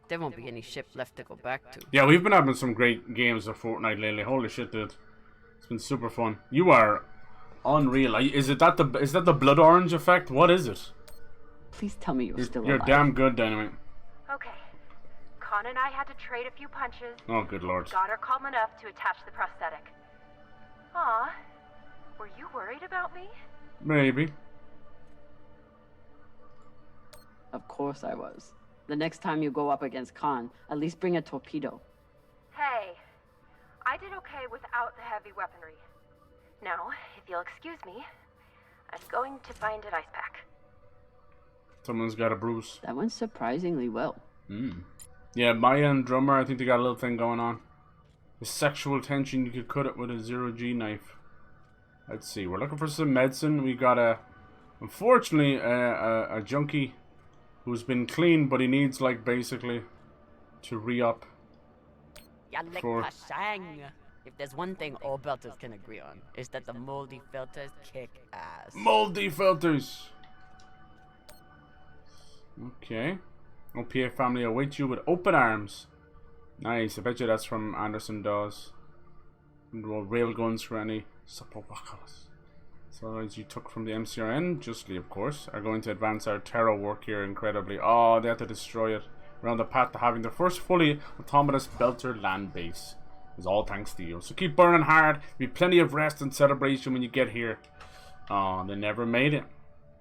there won't be any ship left to go back to. Yeah, we've been having some great games of Fortnite lately. Holy shit, dude. It's been super fun. You are unreal. Is that the blood orange effect? What is it? Please tell me you're still alive. You're damn good, Dynamite. Okay. Con and I had to trade a few punches. Oh, good lord. Got her calm enough to attach the prosthetic. Aw. Were you worried about me? Maybe. Of course I was. The next time you go up against Khan, at least bring a torpedo. Hey. I did okay without the heavy weaponry. Now, if you'll excuse me, I'm going to find an ice pack. Someone's got a bruise. That went surprisingly well. Yeah, Maya and Drummer, I think they got a little thing going on. The sexual tension, you could cut it with a 0G knife. Let's see, we're looking for some medicine. We got unfortunately, a junkie who's been clean, but he needs, like, basically to re-up. If there's one thing all Belters can agree on, is that the moldy filters kick ass. Moldy filters! Okay. OPA family awaits you with open arms. Nice, I bet you that's from Anderson Dawes. Railguns for any Sopobacalas. So as you took from the MCRN, justly of course, are going to advance our terror work here incredibly. Oh, they have to destroy it. We're on the path to having the first fully autonomous Belter land base. It's all thanks to you. So keep burning hard. There'll be plenty of rest and celebration when you get here. Oh, they never made it.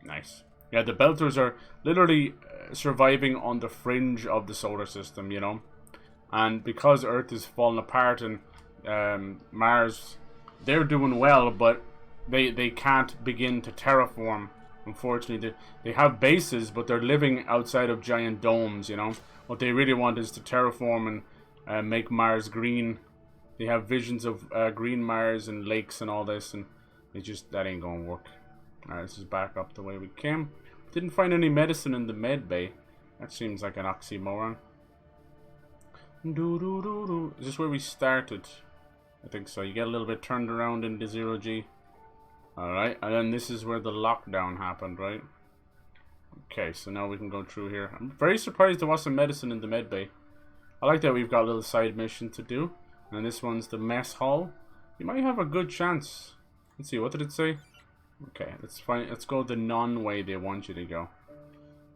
Nice. Yeah, the Belters are literally surviving on the fringe of the solar system, you know. And because Earth is falling apart and Mars, they're doing well, but they can't begin to terraform. Unfortunately, they have bases, but they're living outside of giant domes, you know. What they really want is to terraform and make Mars green. They have visions of green Mars and lakes and all this, and that ain't gonna work. Alright, this is back up the way we came. Didn't find any medicine in the med bay. That seems like an oxymoron. Is this where we started? I think so. You get a little bit turned around into 0G. Alright, and then this is where the lockdown happened, right? Okay, so now we can go through here. I'm very surprised there wasn't medicine in the med bay. I like that we've got a little side mission to do. And this one's the mess hall. You might have a good chance. Let's see, what did it say? Okay, let's go the non-way they want you to go.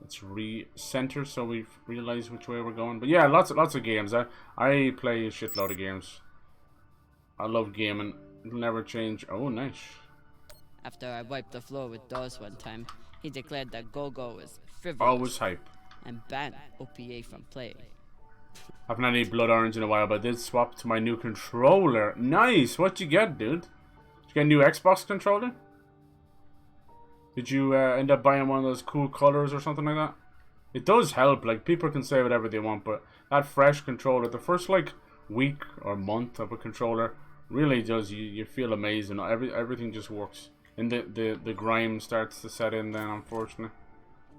Let's re-center so we realize which way we're going. But yeah, lots of games. I play a shitload of games. I love gaming. It'll never change. Oh, nice. After I wiped the floor with Dawes one time, he declared that Go-Go was frivolous. Always hype. And banned OPA from playing. I haven't had any blood orange in a while, but I did swap to my new controller. Nice! What'd you get, dude? Did you get a new Xbox controller? Did you end up buying one of those cool colors or something like that? It does help. Like, people can say whatever they want, but that fresh controller, the first, like, week or month of a controller really does. You feel amazing. Everything just works. And the grime starts to set in then, unfortunately.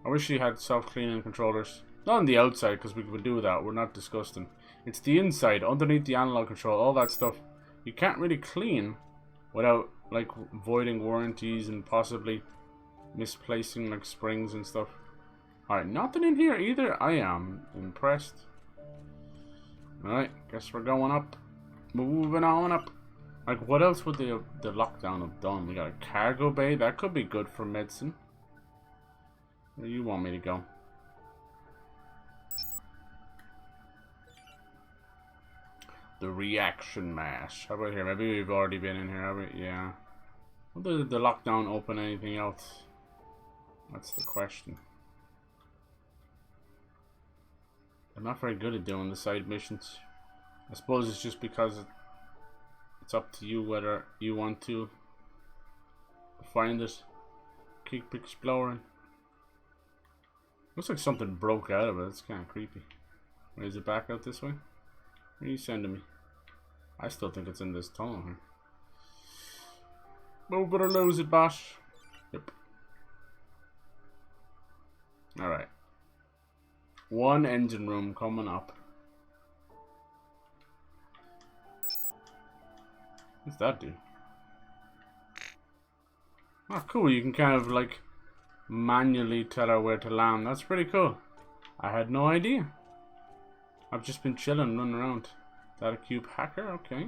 I wish you had self-cleaning controllers. Not on the outside, because we would do that. We're not disgusting. It's the inside, underneath the analog control, all that stuff. You can't really clean without, like, voiding warranties and possibly misplacing, like, springs and stuff. Alright, nothing in here either. I am impressed. Alright, guess we're going up. Moving on up. Like, what else would the lockdown have done? We got a cargo bay. That could be good for medicine. Where do you want me to go? The reaction mass. How about here? Maybe we've already been in here, have we? Yeah. Will the lockdown open anything else? That's the question. I'm not very good at doing the side missions. I suppose it's just because it's up to you whether you want to find it. Keep exploring. Looks like something broke out of it. It's kind of creepy. Where is it back out this way? Where are you sending me? I still think it's in this tunnel here. Move it or lose it, boss. Yep. Alright. One engine room coming up. What's that do? Oh, cool. You can kind of like manually tell her where to land. That's pretty cool. I had no idea. I've just been chilling, running around. Data cube hacker, okay.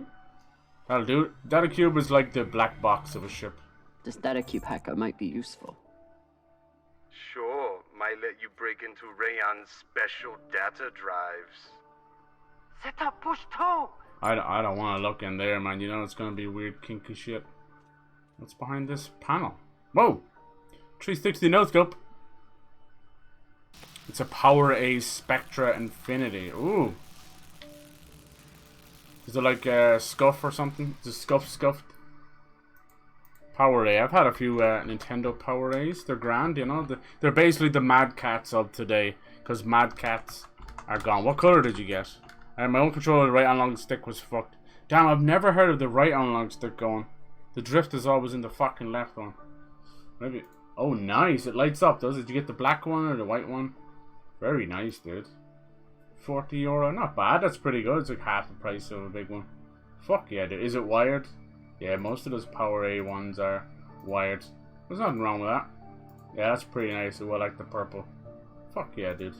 That'll do it. Data cube is like the black box of a ship. This data cube hacker might be useful. Sure, might let you break into Rayon's special data drives. Set up push two. I don't want to look in there, man. You know it's gonna be weird, kinky shit. What's behind this panel? Whoa! 360 no scope. It's a Power A Spectra Infinity. Ooh. Is it like a scuff or something? Is it scuffed? Power A. I've had a few Nintendo Power A's. They're grand, you know. They're basically the Mad Cats of today, because Mad Cats are gone. What color did you get? My own controller, the right analog stick was fucked. Damn, I've never heard of the right analog stick going. The drift is always in the fucking left one. Maybe. Oh, nice. It lights up, does it? Did you get the black one or the white one? Very nice, dude. €40. Not bad. That's pretty good. It's like half the price of a big one. Fuck yeah, dude. Is it wired? Yeah, most of those Power A ones are wired. There's nothing wrong with that. Yeah, that's pretty nice. I like the purple. Fuck yeah, dude.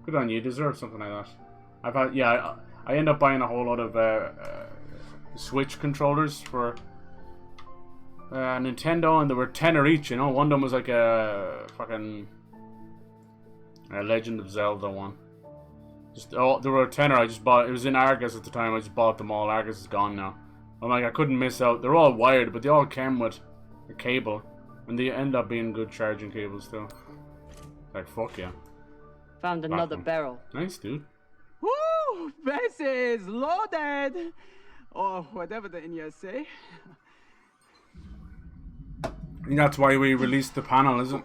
Good on you. You deserve something like that. I've had, yeah, I end up buying a whole lot of Switch controllers for Nintendo, and they were $10 each, you know. One of them was like a fucking Legend of Zelda one. Just, oh, they were $10. I just bought, it was in Argus at the time. I just bought them all. Argus is gone now. I'm like, I couldn't miss out. They're all wired, but they all came with a cable, and they end up being good charging cables too. Like, fuck yeah. Found another barrel. Nice, dude. Woo! This is loaded! Or whatever the Indians say. And that's why we released the panel, is it?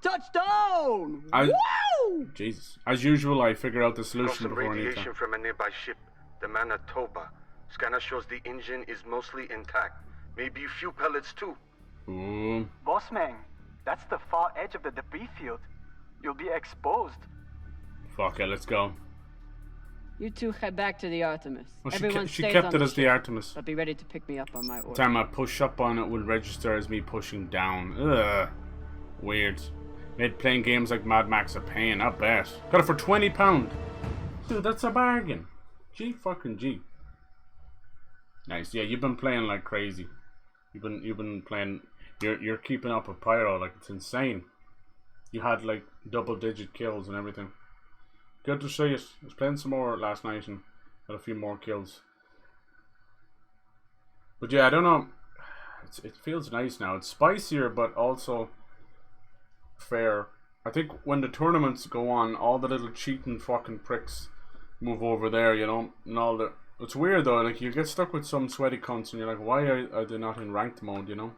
Touchdown! Woo! Jesus. As usual, I figure out the solution Got some before radiation from a nearby ship, the Manitoba. Scanner shows the engine is mostly intact. Maybe a few pellets too. Ooh. Bossman, that's the far edge of the debris field. You'll be exposed. Fuck it, let's go. You two head back to the Artemis. Well, Everyone she stays kept on it the as the ship, Artemis. but be ready to pick me up on my order. Time I push up on it will register as me pushing down. Ugh. Weird. Made playing games like Mad Max a pain, I bet. Got it for £20. Dude, that's a bargain. G fucking G. Nice. Yeah, you've been playing like crazy. You've been playing. You're keeping up with Pyro, like it's insane. You had like double-digit kills and everything. Good to see it. I was playing some more last night and got a few more kills. But yeah, I don't know. It feels nice now. It's spicier, but also fair. I think when the tournaments go on, all the little cheating fucking pricks move over there, you know, and all the. It's weird though. Like you get stuck with some sweaty cunts, and you're like, why are they not in ranked mode? You know,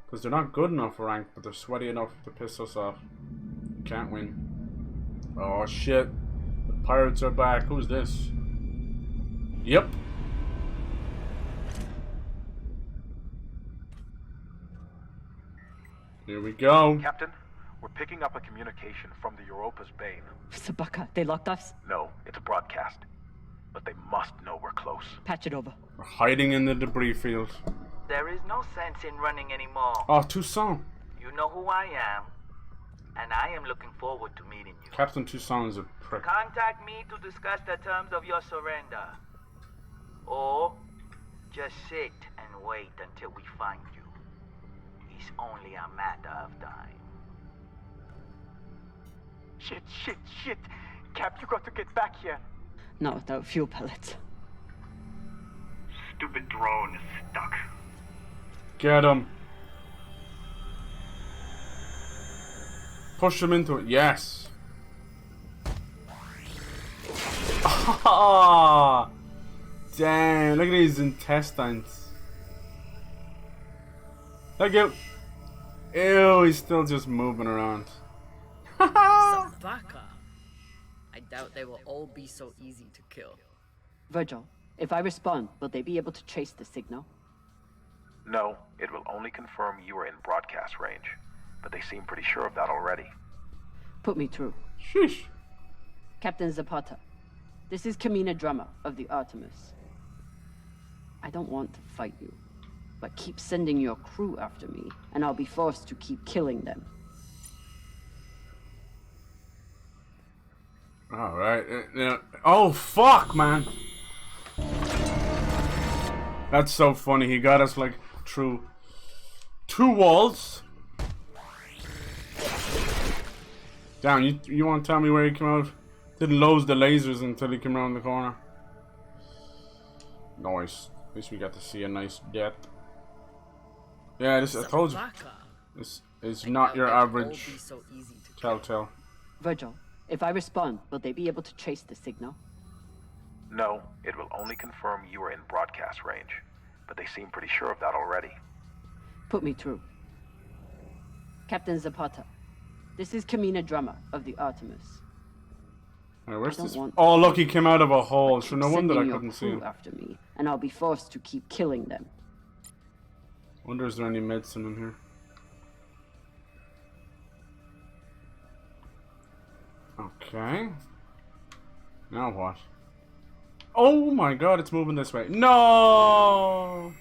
because they're not good enough for ranked, but they're sweaty enough to piss us off. Can't win. Oh shit! The pirates are back. Who's this? Yep. Here we go. Captain, we're picking up a communication from the Europa's Bane. Sabaka, they locked us? No, it's a broadcast. But they must know we're close. Patch it over. We're hiding in the debris field. There is no sense in running anymore. Oh, Toussaint. You know who I am, and I am looking forward to meeting you. Captain Toussaint is a prick. Contact me to discuss the terms of your surrender. Or just sit and wait until we find you. It's only a matter of time. Shit. Cap, you got to get back here. Not without fuel pellets. Stupid drone is stuck. Get him. Push him into it. Yes. Oh, damn, look at these intestines. Look at... Ew, he's still just moving around. Sabaka. I doubt they will all be so easy to kill. Virgil, if I respond, will they be able to trace the signal? No, it will only confirm you are in broadcast range. But they seem pretty sure of that already. Put me through. Sheesh. Captain Zapata, this is Camina Drummer of the Artemis. I don't want to fight you, but keep sending your crew after me, and I'll be forced to keep killing them. Alright. Oh, fuck, man. That's so funny. He got us, like, through 2 walls. Damn, you want to tell me where he came out? Didn't lose the lasers until he came around the corner. Nice. At least we got to see a nice death. Yeah, this, I told you. This is not your average Telltale. Virgil, if I respond, will they be able to trace the signal? No, it will only confirm you are in broadcast range. But they seem pretty sure of that already. Put me through. Captain Zapata, this is Camina Drummer of the Artemis. Right, where's this? Oh, look, he came out of a hole. So no wonder I couldn't see him. After me, and I'll be forced to keep killing them. Wonder is there any medicine in here? Okay. Now what? Oh my god, it's moving this way. No!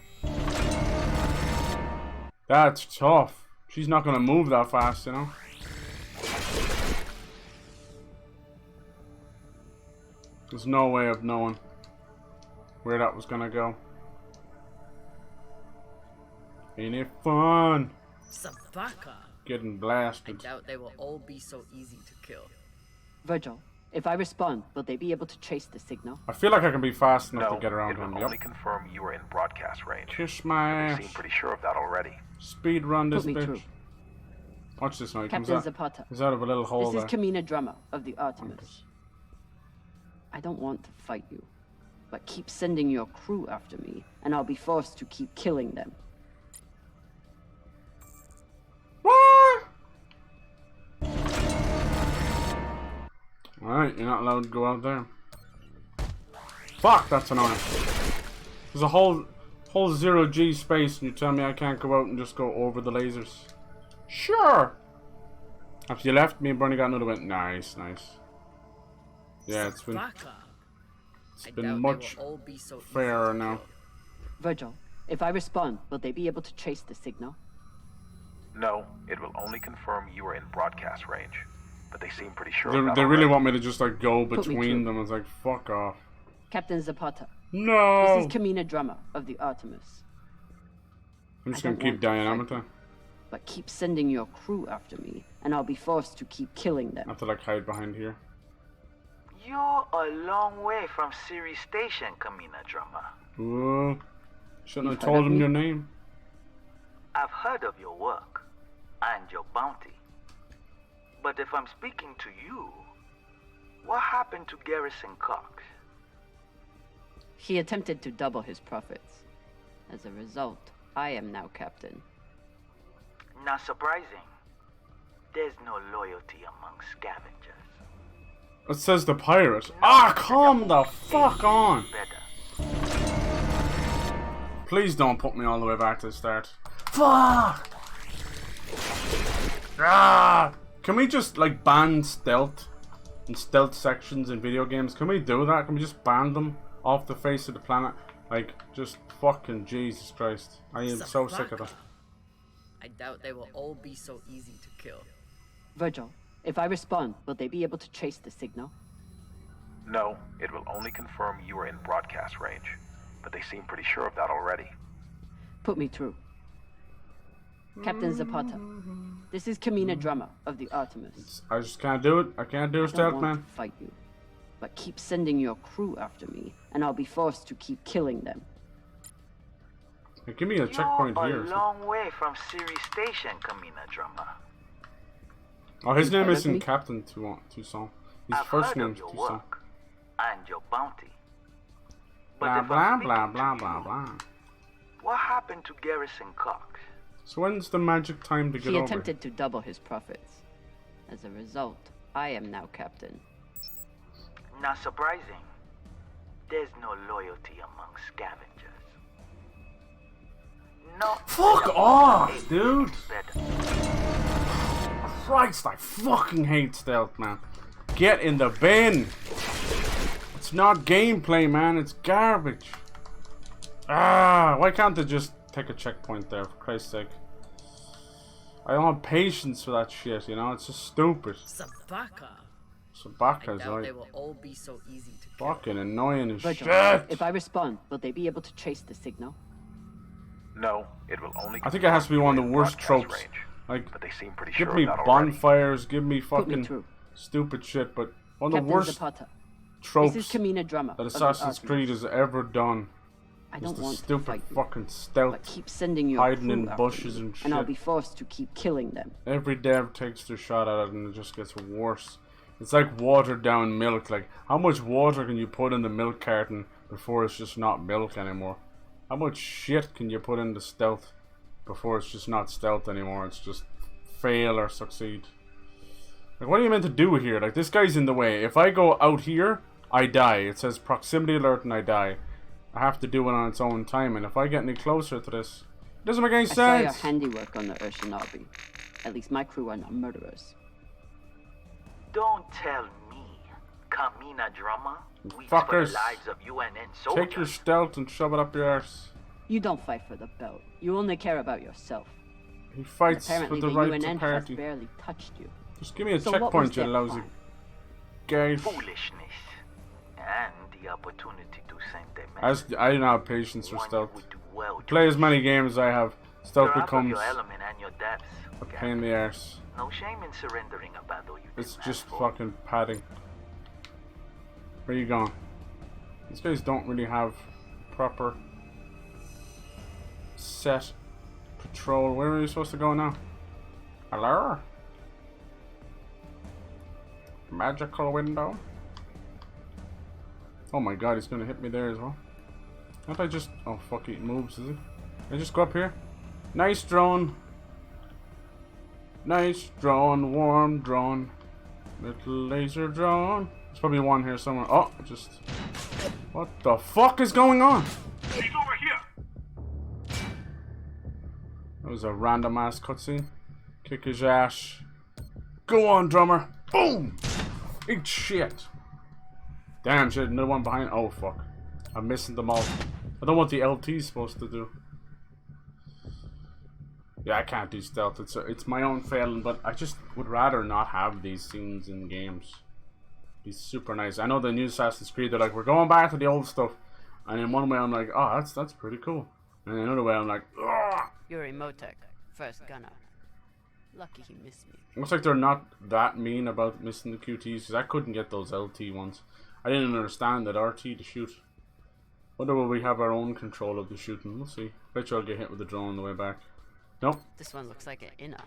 That's tough. She's not gonna move that fast, you know? There's no way of knowing where that was gonna go. Ain't it fun? Sabaka. Getting blasted. I doubt they will all be so easy to kill. Virgil, if I respond, will they be able to trace the signal? I feel like I can be fast enough No, to get around it will him. only confirm you are in broadcast range. Kiss my They ass. seem pretty sure of that already. Speed run this Put me bitch. through. Watch this now. He Captain comes out. Zapata. He's out of a little hole This is there. Camina Drummer of the Artemis. I don't want to fight you, but keep sending your crew after me, and I'll be forced to keep killing them. What? Alright, you're not allowed to go out there. Fuck, that's annoying. There's a whole 0G space and you tell me I can't go out and just go over the lasers. Sure! After you left, me and Bernie got another one. Nice, nice. Yeah, it's been much fairer now. Virgil, if I respond, will they be able to trace the signal? No, it will only confirm you are in broadcast range. But they seem pretty sure of They, that they really already. want me to just like go Put me between through. them. It's like, fuck off. Captain Zapata. No! This is Camina Drummer of the Artemis. I'm just I gonna don't keep want to dying, fight haven't I? you, but keep sending your crew after me, and I'll be forced to keep killing them. I have to like hide behind here. You're a long way from Series Station, Camina Drummer. Whoa. Shouldn't You've have heard told of him me? your name. I've heard of your work and your bounty. But if I'm speaking to you, what happened to Garrison Cox? He attempted to double his profits. As a result, I am now captain. Not surprising. There's no loyalty among scavengers. It says the pirate. Ah, come the fuck on! Please don't put me all the way back to the start. Fuck! Ah! Can we just like ban stealth and stealth sections in video games? Can we do that? Can we just ban them off the face of the planet? Like, just fucking Jesus Christ. I am so sick of that. I doubt they will all be so easy to kill. Virgil, if I respond, will they be able to trace the signal? No, it will only confirm you are in broadcast range. But they seem pretty sure of that already. Put me through. Captain Zapata. This is Camina Drummer of the Artemis. I just can't do it. I can't do I stealth, don't want man. to fight you, but keep sending your crew after me, and I'll be forced to keep killing them. Hey, give me a checkpoint You're here. a long way from Series Station, Camina Drummer. Oh, his You've name heard of isn't me? Captain Toussaint. His I've first heard name's of your Toussaint. work and your bounty. But Blah if blah I'm blah speaking blah to blah you, blah. what happened to Garrison Cox? So when's the magic time to get He over? attempted to double his profits. As a result, I am now captain. Not surprising. There's no loyalty among scavengers. No. Fuck off, dude! Christ, I fucking hate stealth, man. Get in the bin! It's not gameplay, man, it's garbage. Ah, why can't they just take a checkpoint there, for Christ's sake? I don't have patience for that shit, you know, it's just stupid. Sabaka. Sabaka's I doubt like they will all be so easy to kill. fucking annoying as Virgil, shit. if I respond, will they be able to trace the signal? No, it will only. I think it has to be one of the worst tropes. Like, but they seem pretty give sure me of that already. bonfires, give me Put me fucking through. stupid shit, but one of the Captain worst Zapata. tropes This is Camina Drummer that of the Assassin's Artemis. Creed has ever done. I is don't the want to stupid fight you, fucking stealth, but keep sending your hiding crew in after bushes me, and shit. and I'll be forced to keep killing them. Every dev takes their shot at it and it just gets worse. It's like watered down milk. Like, how much water can you put in the milk carton before it's just not milk anymore? How much shit can you put into stealth before it's just not stealth anymore? It's just fail or succeed. Like, what are you meant to do here? Like, this guy's in the way. If I go out here, I die. It says proximity alert and I die. I have to do it on its own time, and if I get any closer to this, it doesn't make any I saw your sense. handiwork on the Urshinabi. At least my crew are not murderers. Don't tell me, Camina Drummer, weeps for Fuckers. the lives of UNN soldiers. Take your stealth and shove it up your arse. You don't fight for the belt. You only care about yourself. He fights for Apparently the the right UNN to has party. barely touched you. Just give me a So what was checkpoint, you their lousy plan? guy. Foolishness. And the opportunity to send them I don't have patience for stealth. well to Play as many games as I have. Stealth You're out of becomes your element and your depths. a pain in the arse. No shame in surrendering a battle you It's didn't just ask for. fucking padding. Where you going? These guys don't really have proper set patrol. Where are you supposed to go now? Hello? Magical window? Oh my god, he's gonna hit me there as well. Can't I just... Oh fuck, he moves, is he? Can I just go up here? Nice drone. Nice drone, warm drone. Little laser drone. There's probably one here somewhere. Oh, just... What the fuck is going on? He's over here. That was a random ass cutscene. Kick his ass. Go on, drummer. Boom! Eat shit. Damn shit, another one behind. Oh fuck. I'm missing them all. I don't know what the LT's supposed to do. Yeah, I can't do stealth. It's my own failing, but I just would rather not have these scenes in games. Be super nice. I know the new Assassin's Creed, they're like, we're going back to the old stuff. And in one way I'm like, oh, that's pretty cool. And in another way I'm like, ugh. Yuri Motek, first gunner. Lucky he missed me. Looks like they're not that mean about missing the QTs, because I couldn't get those LT ones. I didn't understand that RT to shoot. Whether will we have our own control of the shooting? We'll see. Bet you I'll get hit with the drone on the way back. Nope. This one looks like an inner.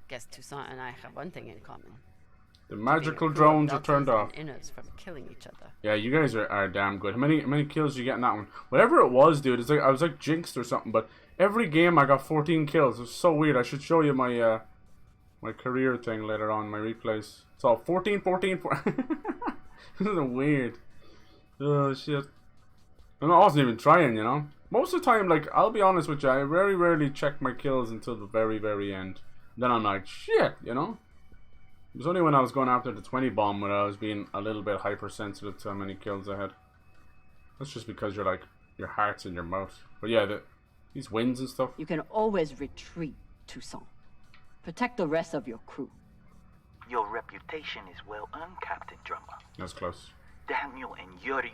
Guess Toussaint and I have one thing in common. The magical drones are turned off. Inners from killing each other. Yeah, you guys are damn good. How many kills you get in that one? Whatever it was, dude, it's like I was like jinxed or something, but every game I got 14 kills. It's so weird. I should show you my my career thing later on, my replays. It's all 14, 14, 14. This is weird. Oh shit. And I wasn't even trying, you know. Most of the time, like, I'll be honest with you, I very rarely check my kills until the very, very end. Then I'm like, shit, you know. It was only when I was going after the 20 bomb when I was being a little bit hypersensitive to how many kills I had. That's just because you're like, your heart's in your mouth. But yeah, these wins and stuff. You can always retreat, Toussaint. Protect the rest of your crew. Your reputation is well earned, Captain Drummer. That's close. Daniel and Yuri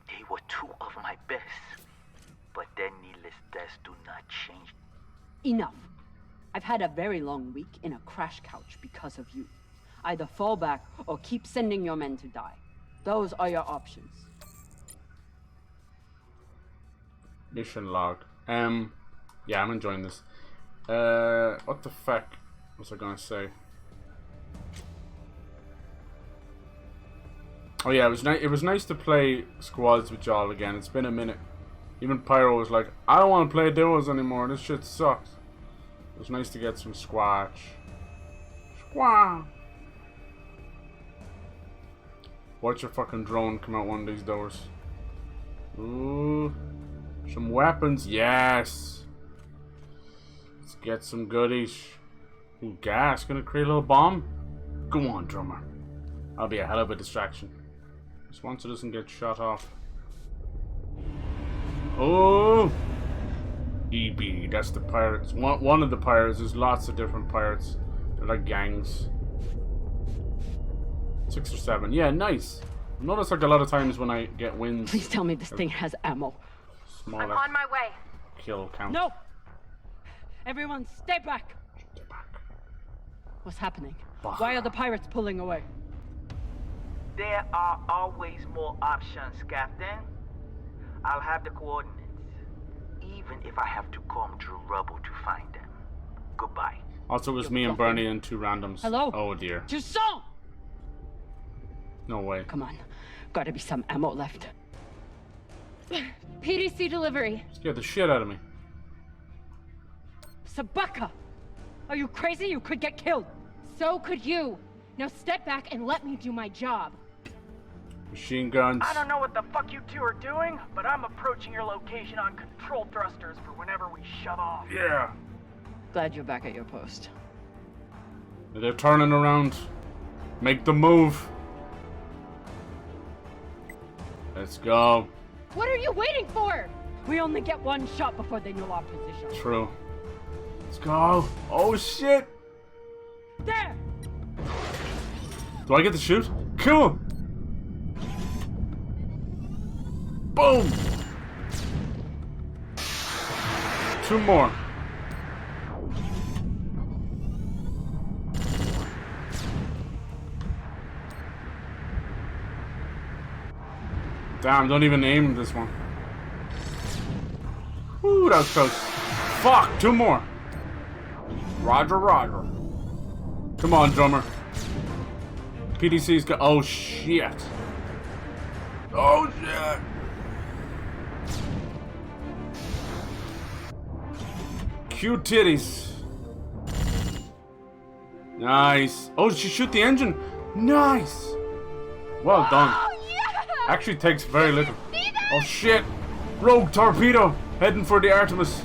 they were two of my best. But their needless deaths do not change. Enough. I've had a very long week in a crash couch because of you. Either fall back or keep sending your men to die. Those are your options. Mission log. Yeah, I'm enjoying this. What the fuck was I gonna say? Oh yeah, it was nice to play squads with y'all again. It's been a minute. Even Pyro was like, I don't want to play duos anymore. This shit sucks. It was nice to get some squash. Squaw. Watch your fucking drone come out one of these doors. Ooh. Some weapons. Yes. Let's get some goodies. Ooh, gas. Gonna create a little bomb? Go on, drummer. That'll be a hell of a distraction. Just once it doesn't get shot off. Oh! EB, that's the pirates. One of the pirates. There's lots of different pirates. They're like gangs. 6 or 7. Yeah, nice. I notice like a lot of times when I get wins. Please tell me this thing has ammo. I'm on my way. Kill count. No! Everyone, stay back! What's happening? Why are the pirates pulling away? There are always more options, Captain. I'll have the coordinates, even if I have to comb through rubble to find them. Goodbye. Also, it was me and Bernie and 2 randoms. Hello? Oh dear. Toussaint! No way. Come on. Gotta be some ammo left. PDC delivery. Scared the shit out of me. Sabaka! Are you crazy? You could get killed. So could you. Now step back and let me do my job. Machine guns. I don't know what the fuck you two are doing, but I'm approaching your location on control thrusters for whenever we shove off. Yeah. Glad you're back at your post. They're turning around. Make the move. Let's go. What are you waiting for? We only get one shot before they know our position. True. Let's go. Oh shit. There! Do I get to shoot? Cool. Boom. 2 more. Damn, don't even aim this one. Woo, that was close. Fuck, 2 more. Roger, roger. Come on, drummer. PDC's got. Oh shit. Oh shit. Cute titties. Nice. Oh, did she shoot the engine? Nice. Well done. Actually takes very little. Oh shit. Rogue torpedo heading for the Artemis.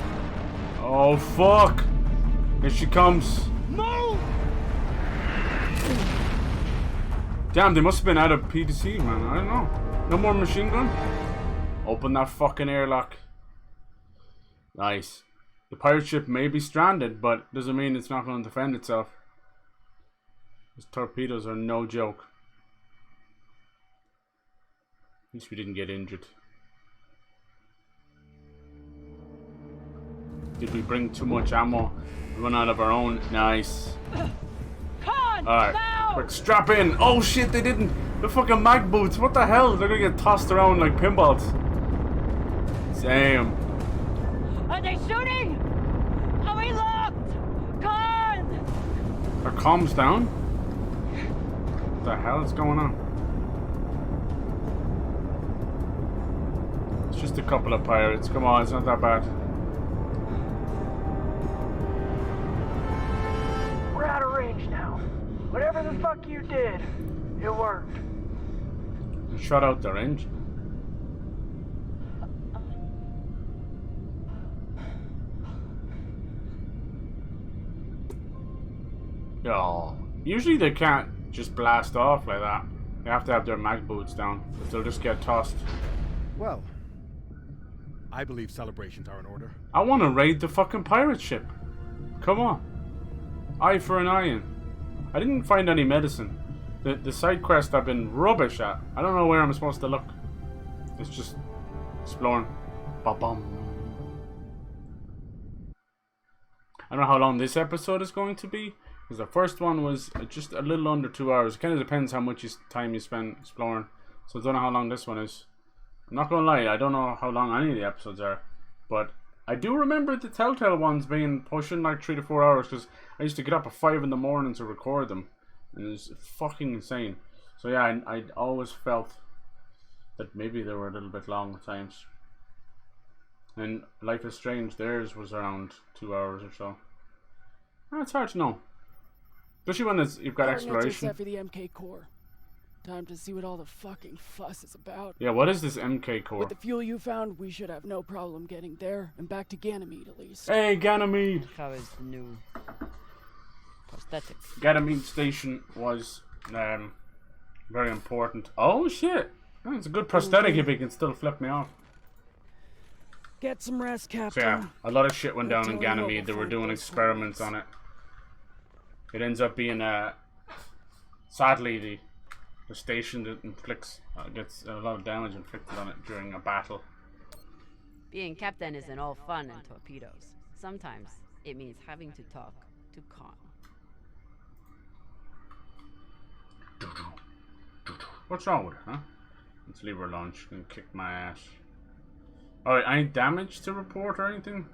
Oh fuck. Here she comes. Move! Damn, they must have been out of PDC, man. I don't know. No more machine gun? Open that fucking airlock. Nice. The pirate ship may be stranded, but doesn't mean it's not going to defend itself. Those torpedoes are no joke. At least we didn't get injured. Did we bring too much ammo? Run out of our own? Nice. Alright, quick, strap in. Oh shit, they didn't. The fucking mag boots, what the hell? They're gonna get tossed around like pinballs. Damn. Are they shooting? Are we locked? Con! Are comms down? What the hell is going on? It's just a couple of pirates. Come on, it's not that bad. We're out of range now. Whatever the fuck you did, it worked. You shut out their engine. Oh, usually they can't just blast off like that. They have to have their mag boots down, because they'll just get tossed. Well, I believe celebrations are in order. I want to raid the fucking pirate ship. Come on. Eye for an eye. I didn't find any medicine. The side quest I've been rubbish at. I don't know where I'm supposed to look. It's just exploring. Ba-bum. I don't know how long this episode is going to be, because the first one was just a little under 2 hours. It kind of depends how much time you spend exploring. So I don't know how long this one is. I'm not going to lie, I don't know how long any of the episodes are. But I do remember the Telltale ones being pushing like 3 to 4 hours, because I used to get up at 5 in the morning to record them. And it was fucking insane. So yeah, I always felt that maybe they were a little bit long at times. And Life is Strange, theirs was around 2 hours or so. It's hard to know. Especially when you've got Coordinates are exploration. set for the MK core. Time to see what all the fucking fuss is about. Yeah, what is this MK core? With the fuel you found, we should have no problem getting there and back to Ganymede at least. Hey, Ganymede! How is the new prosthetic? Ganymede Station was very important. Oh shit! Oh, it's a good prosthetic if it can still flip me off. Get some rest, Captain. So yeah, a lot of shit went down in Tell me what Ganymede. They we'll were find doing those experiments on it. It ends up being sadly the station that inflicts gets a lot of damage inflicted on it during a battle. Being captain isn't all fun and torpedoes. Sometimes it means having to talk to Khan. What's wrong with her, huh? Let's leave her alone. She's gonna kick my ass. Alright, any damage to report or anything?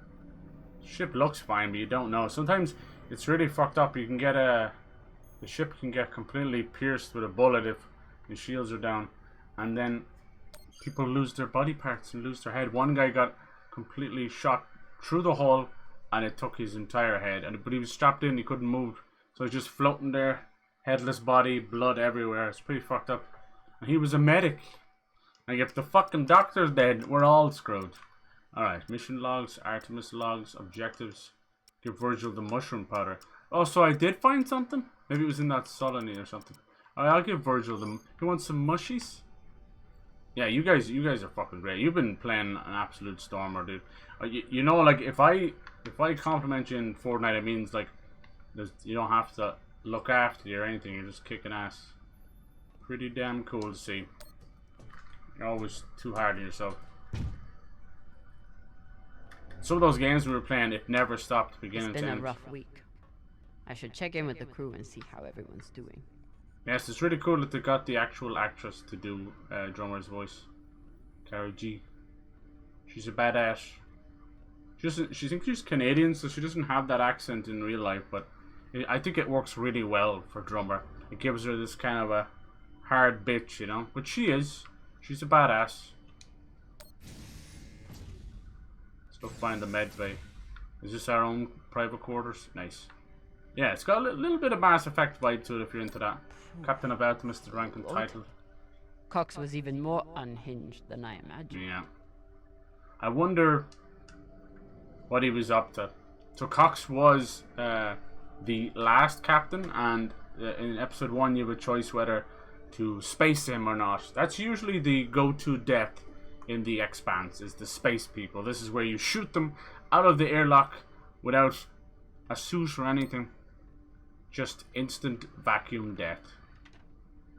Ship looks fine, but you don't know. Sometimes it's really fucked up. You can get the ship can get completely pierced with a bullet if the shields are down, and then people lose their body parts and lose their head. One guy got completely shot through the hull, and it took his entire head. But he was strapped in; he couldn't move, so he's just floating there, headless body, blood everywhere. It's pretty fucked up. And he was a medic. Like, if the fucking doctor's dead, we're all screwed. Alright, mission logs, Artemis logs, objectives. Give Virgil the mushroom powder. Oh, so I did find something? Maybe it was in that Solony or something. Alright, I'll give Virgil them. You want some mushies? Yeah, you guys are fucking great. You've been playing an absolute stormer, dude. You know, like, if I compliment you in Fortnite, it means, like, you don't have to look after you or anything. You're just kicking ass. Pretty damn cool to see. You're always too hard on yourself. Some of those games we were playing, it never stopped beginning to end. It's been a rough week. I should check in with the crew and see how everyone's doing. Yes, it's really cool that they got the actual actress to do Drummer's voice. Cara G. She's a badass. She thinks she's Canadian, so she doesn't have that accent in real life, but I think it works really well for Drummer. It gives her this kind of a hard bitch, you know? But she is. She's a badass. Let's go find the med bay. Is this our own private quarters? Nice. Yeah, it's got a little bit of Mass Effect vibe to it if you're into that. Captain of Artemis, the rank and title. Cox was even more unhinged than I imagined. Yeah. I wonder what he was up to. So Cox was the last captain, and in episode 1 you have a choice whether to space him or not. That's usually the go-to death in The Expanse, is the space people. This is where you shoot them out of the airlock without a suit or anything. Just instant vacuum death.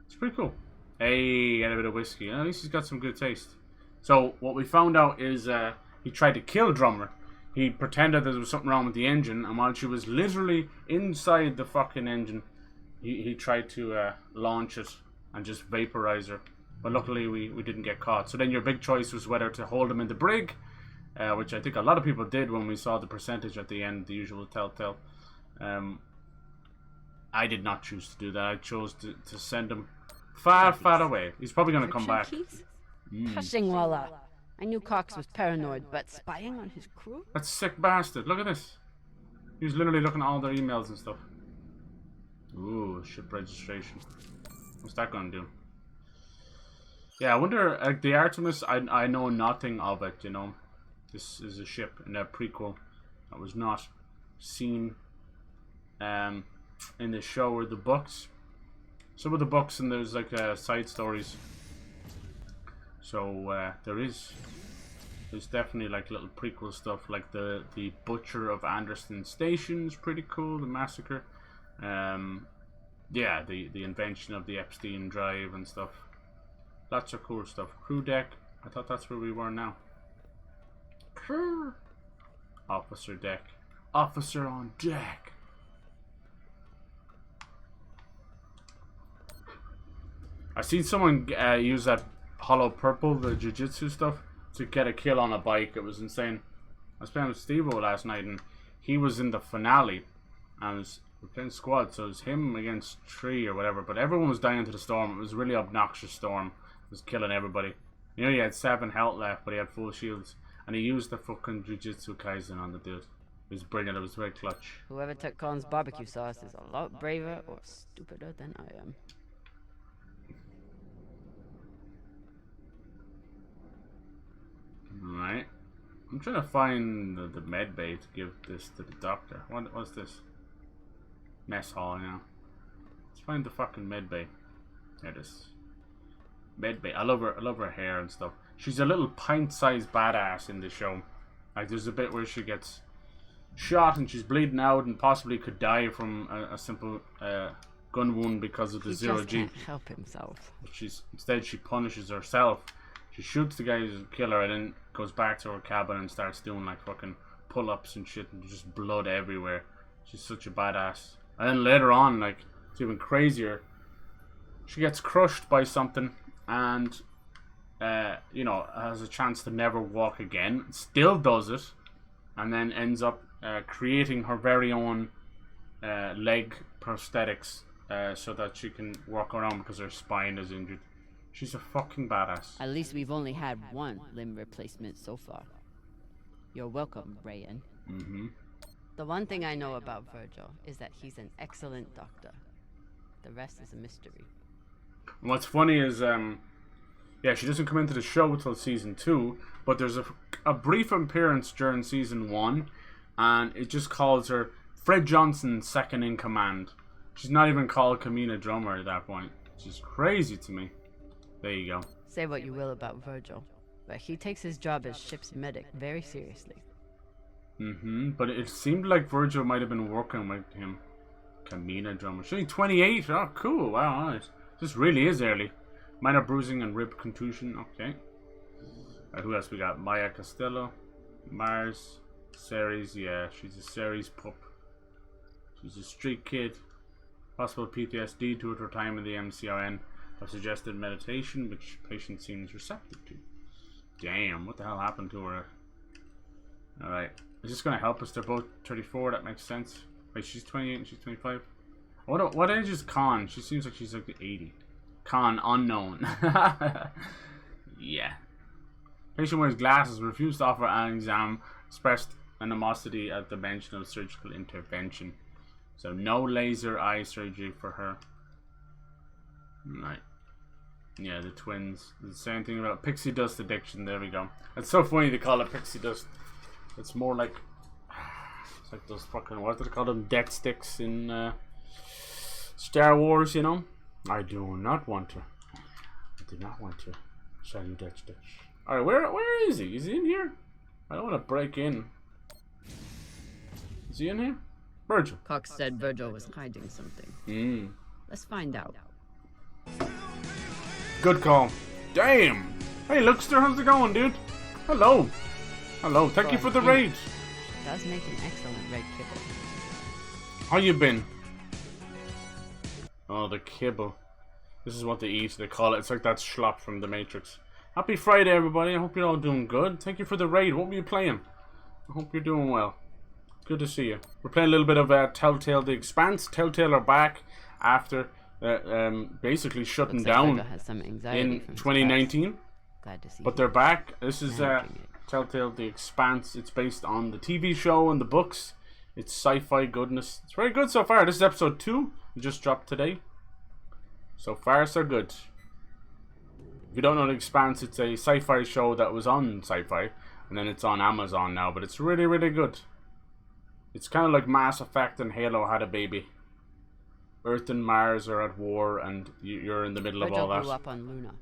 It's pretty cool. Hey, and a bit of whiskey. At least he's got some good taste. So what we found out is he tried to kill Drummer. He pretended there was something wrong with the engine, and while she was literally inside the fucking engine, he tried to launch it and just vaporize her. But luckily we didn't get caught. So then your big choice was whether to hold him in the brig, which I think a lot of people did when we saw the percentage at the end, the usual Telltale. I did not choose to do that. I chose to send him far, far away. He's probably going to come back. Hushing Walla. I knew Cox was paranoid, but spying on his crew? That sick bastard. Look at this. He was literally looking at all their emails and stuff. Ooh, ship registration. What's that going to do? Yeah, I wonder, like, the Artemis, I know nothing of it, you know. This is a ship in a prequel that was not seen in the show or the books. Some of the books, and there's like side stories. So there's definitely like little prequel stuff, like the Butcher of Anderson Station is pretty cool, the massacre. Yeah, the invention of the Epstein drive and stuff. Lots of cool stuff. Crew deck. I thought that's where we were now. Crew. Officer deck. Officer on deck. I seen someone use that hollow purple, the jiu-jitsu stuff, to get a kill on a bike. It was insane. I was playing with Steve-O last night, and he was in the finale, and We're playing squad, so it's him against 3 or whatever. But everyone was dying to the storm. It was a really obnoxious storm. It was killing everybody. You know, he had 7 health left, but he had full shields. And he used the fucking Jujutsu Kaisen on the dude. It was brilliant. It was very clutch. Whoever took Khan's barbecue sauce is a lot braver or stupider than I am. Alright. I'm trying to find the med bay to give this to the doctor. What's this? Mess hall now. Let's find the fucking med bay. There it is. Med bay. I love her hair and stuff. She's a little pint-sized badass in the show. Like, there's a bit where she gets shot and she's bleeding out and possibly could die from a simple gun wound because of the zero G. He just can't help himself. Instead, she punishes herself. She shoots the guy who's a killer and then goes back to her cabin and starts doing like fucking pull-ups and shit and just blood everywhere. She's such a badass. And then later on, like, it's even crazier. She gets crushed by something and you know, has a chance to never walk again. Still does it, and then ends up creating her very own leg prosthetics so that she can walk around because her spine is injured. She's a fucking badass. At least we've only had one limb replacement so far. You're welcome, Rayan. Mm-hmm. The one thing I know about Virgil is that he's an excellent doctor. The rest is a mystery. What's funny is, yeah, she doesn't come into the show until season 2, but there's a brief appearance during season 1, and it just calls her Fred Johnson second in command. She's not even called Camina Drummer at that point, which is crazy to me. There you go. Say what you will about Virgil, but he takes his job as ship's medic very seriously. Mm-hmm, but it seemed like Virgil might have been working with him. Camina Drummer. She's 28. Oh, cool. Wow, nice. This really is early. Minor bruising and rib contusion. Okay. Who else we got? Maya Costello. Mars. Series. Yeah, she's a Series pup. She's a street kid. Possible PTSD due to her time in the MCRN. I've suggested meditation, which patient seems receptive to. Damn, what the hell happened to her? Alright. Is this going to help us? They're both 34. That makes sense. Wait, she's 28 and she's 25. What age is Khan? She seems like she's like 80. Khan unknown. Yeah. Patient wears glasses, refused to offer an exam, expressed animosity at the mention of surgical intervention. So no laser eye surgery for her. Right. Yeah, the twins. The same thing about pixie dust addiction. There we go. It's so funny they call it pixie dust. It's more like, it's like those fucking, what do they call them? Death sticks in Star Wars, you know? I do not want to. I do not want to sell you death sticks. Alright, where is he? Is he in here? I don't want to break in. Is he in here? Virgil. Cox said Virgil was hiding something. Let's find out. Good call. Damn. Hey, Luxter, how's it going, dude? Hello. Hello. Thank you for the raid. Does make an excellent red kibble. How you been? Oh, the kibble. This is what they eat. They call it. It's like that schlop from The Matrix. Happy Friday, everybody. I hope you're all doing good. Thank you for the raid. What were you playing? I hope you're doing well. Good to see you. We're playing a little bit of Telltale The Expanse. Telltale are back after basically shutting down in 2019. Glad to see but they're back. This is Telltale The Expanse. It's based on the TV show and the books. It's sci-fi goodness. It's very good so far. This is episode 2. It just dropped today. So far, so good. If you don't know The Expanse, it's a sci-fi show that was on Sci-Fi, and then it's on Amazon now. But it's really, really good. It's kind of like Mass Effect and Halo had a baby. Earth and Mars are at war, and you're in the middle of all that. Virgil grew up on Luna,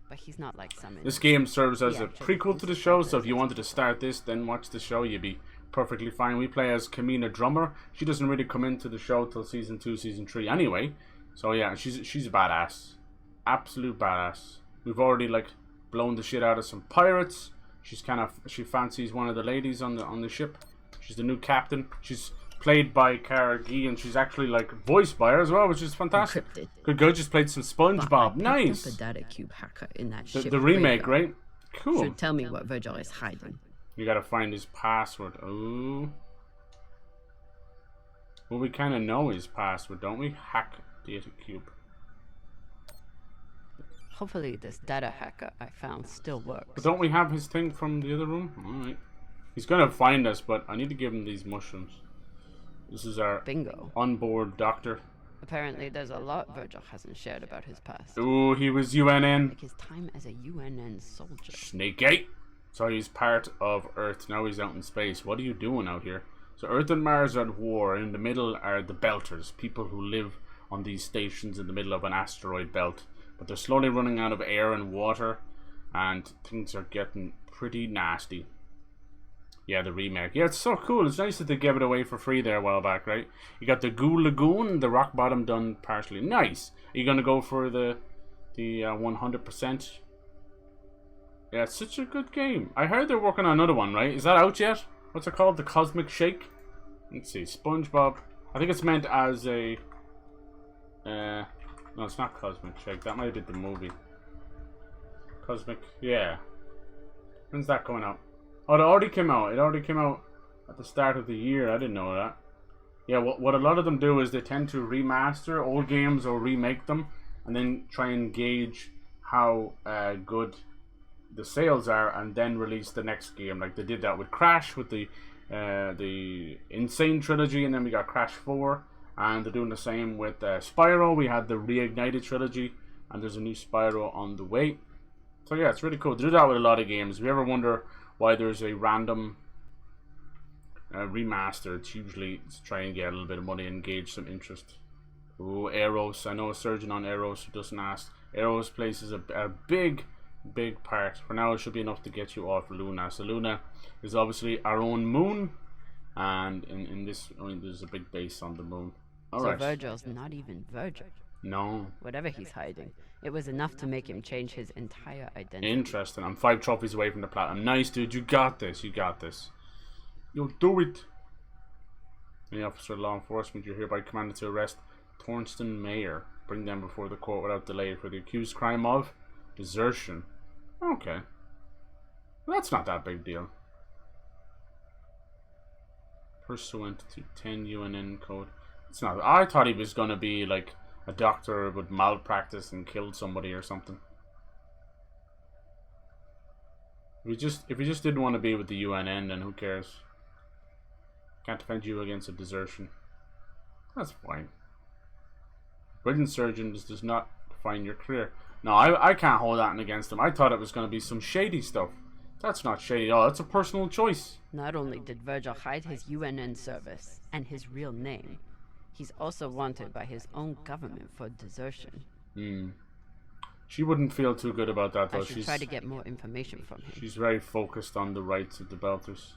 but he's not like some. This game serves as a prequel to the show, so if you wanted to start this, then watch the show, you'd be perfectly fine. We play as Camina Drummer. She doesn't really come into the show till season 2, season 3 anyway. So yeah, she's a badass. Absolute badass. We've already like blown the shit out of some pirates. She fancies one of the ladies on the ship. She's the new captain. She's played by Cara Gee, and she's actually like voiced by her as well, which is fantastic. Good girl. Just played some SpongeBob. Nice. The data cube hacker in that the remake, right? Cool. Should tell me what Virgil is hiding. You gotta find his password. Oh. Well, we kind of know his password, don't we? Hack data cube. Hopefully this data hacker I found still works. But don't we have his thing from the other room? Alright. He's gonna find us, but I need to give him these mushrooms. This is our bingo onboard doctor. Apparently there's a lot Virgil hasn't shared about his past. Ooh, he was UNN. Like his time as a UNN soldier. Snake Gate. So he's part of Earth. Now he's out in space. What are you doing out here? So Earth and Mars are at war. In the middle are the Belters, people who live on these stations in the middle of an asteroid belt. But they're slowly running out of air and water, and things are getting pretty nasty. Yeah, the remake. Yeah, it's so cool. It's nice that they gave it away for free there a while back, right? You got the Goo Lagoon, the Rock Bottom done partially. Nice. Are you going to go for the 100%? Yeah, it's such a good game. I heard they're working on another one, right? Is that out yet? What's it called? The Cosmic Shake? Let's see. SpongeBob. I think it's meant as a... no, it's not Cosmic Shake. That might have been the movie. Cosmic... Yeah. When's that coming out? Oh, it already came out. It already came out at the start of the year. I didn't know that. Yeah, what a lot of them do is they tend to remaster old games or remake them, and then try and gauge how good the sales are, and then release the next game. Like they did that with Crash, with the Insane trilogy, and then we got Crash 4, and they're doing the same with Spyro. We had the Reignited trilogy, and there's a new Spyro on the way. So yeah, it's really cool. They do that with a lot of games. If you ever wonder why there's a random remaster, it's usually to try and get a little bit of money and gauge some interest. Ooh, Eros. I know a surgeon on Eros who doesn't ask. Eros plays a big part. For now, it should be enough to get you off Luna. So Luna is obviously our own moon, and in this, I mean, there's a big base on the moon. All right. So Virgil's not even Virgil. No. Whatever he's hiding, it was enough to make him change his entire identity. Interesting. I'm 5 trophies away from the platinum. Nice, dude. You got this. You got this. You'll do it. Any officer of law enforcement, you're hereby commanded to arrest Thornston Mayer. Bring them before the court without delay for the accused crime of desertion. Okay. Well, that's not that big deal. Pursuant to 10 UNN code. It's not. I thought he was going to be like a doctor would malpractice and killed somebody or something. If he just didn't want to be with the UNN, then who cares? Can't defend you against a desertion. That's fine. Brilliant surgeon does not define your career. No, I can't hold that against him. I thought it was going to be some shady stuff. That's not shady at all. That's a personal choice. Not only did Virgil hide his UNN service and his real name, he's also wanted by his own government for desertion. She wouldn't feel too good about that, though. I should try to get more information from him. She's very focused on the rights of the Belters.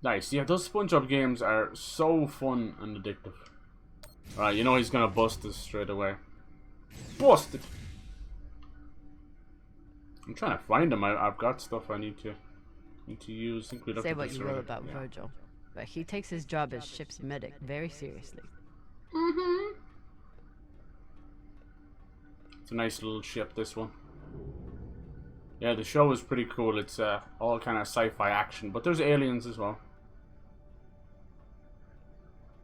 Nice. Yeah, those SpongeBob games are so fun and addictive. Alright, you know he's gonna bust us straight away. Busted! I'm trying to find him. I've got stuff I need to use. I think we looked Say at what this you will already. about Virgil, but he takes his job as ship's medic very seriously. It's a nice little ship, this one. Yeah, the show is pretty cool. It's all kind of sci-fi action, but there's aliens as well.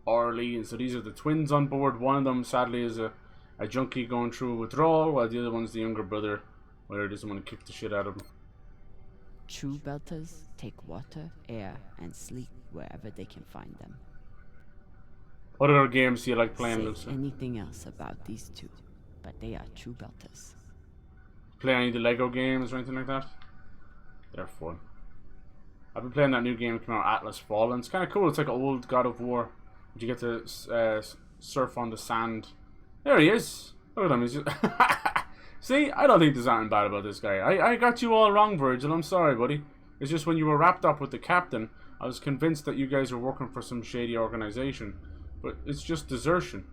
Orly, and so these are the twins on board. One of them, sadly, is a junkie going through a withdrawal, while the other one's the younger brother, where he doesn't want to kick the shit out of him. True Belters take water, air, and sleep wherever they can find them. What other games do you like playing, Say Lucy? anything else about these two, but they are true Belters. Play any of the Lego games or anything like that? They're fun. I've been playing that new game that came out, Atlas Fallen. It's kind of cool. It's like an old God of War. But you get to surf on the sand. There he is. Look at him. He's just See, I don't think there's anything bad about this guy. I got you all wrong, Virgil. I'm sorry, buddy. It's just when you were wrapped up with the captain, I was convinced that you guys were working for some shady organization. But it's just desertion.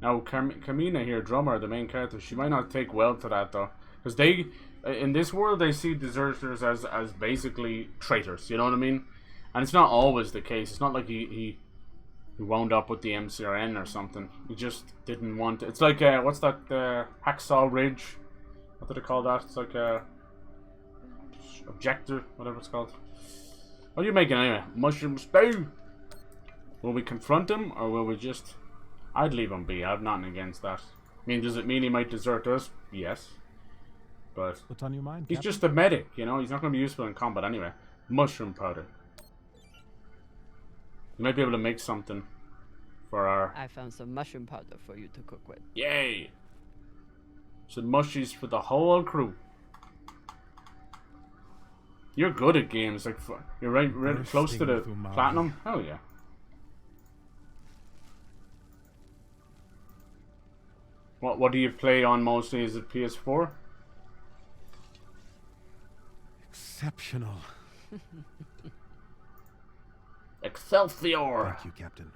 Now, Camina here, Drummer, the main character, she might not take well to that, though. Because they, in this world, they see deserters as basically traitors. You know what I mean? And it's not always the case. It's not like he wound up with the MCRN or something. He just didn't want to. It's like, what's that, Hacksaw Ridge? What do they call that? It's like a objector, whatever it's called. What are you making anyway? Mushroom stew. Will we confront him, or will we just... I'd leave him be. I've nothing against that. I mean, does it mean he might desert us? Yes. But... What's on your mind, he's Captain? just a medic, you know? He's not going to be useful in combat anyway. Mushroom powder. You might be able to make something for our... I found some mushroom powder for you to cook with. Yay! Some mushies for the whole crew. You're good at games. Like, you're right close to the platinum. Hell yeah. What do you play on mostly? Is it PS4? Exceptional. Excelsior! Thank you, Captain.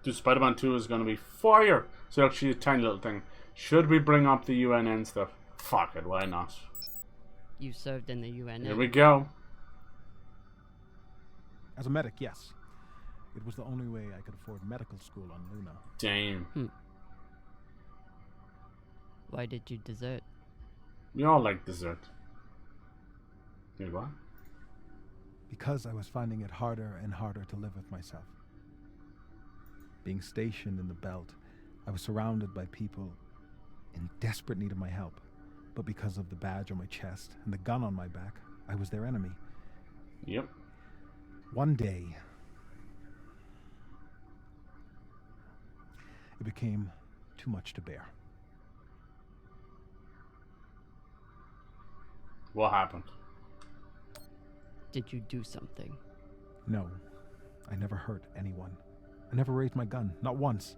Dude, Spider-Man 2 is going to be fire! So actually a tiny little thing. Should we bring up the UNN stuff? Fuck it, why not? You served in the UNN. Here we go. As a medic, yes. It was the only way I could afford medical school on Luna. Damn. Why did you desert? We all like dessert. You what? Because I was finding it harder and harder to live with myself. Being stationed in the belt, I was surrounded by people in desperate need of my help. But because of the badge on my chest and the gun on my back, I was their enemy. Yep. One day, it became too much to bear. What happened? Did you do something? No, I never hurt anyone. I never raised my gun, not once.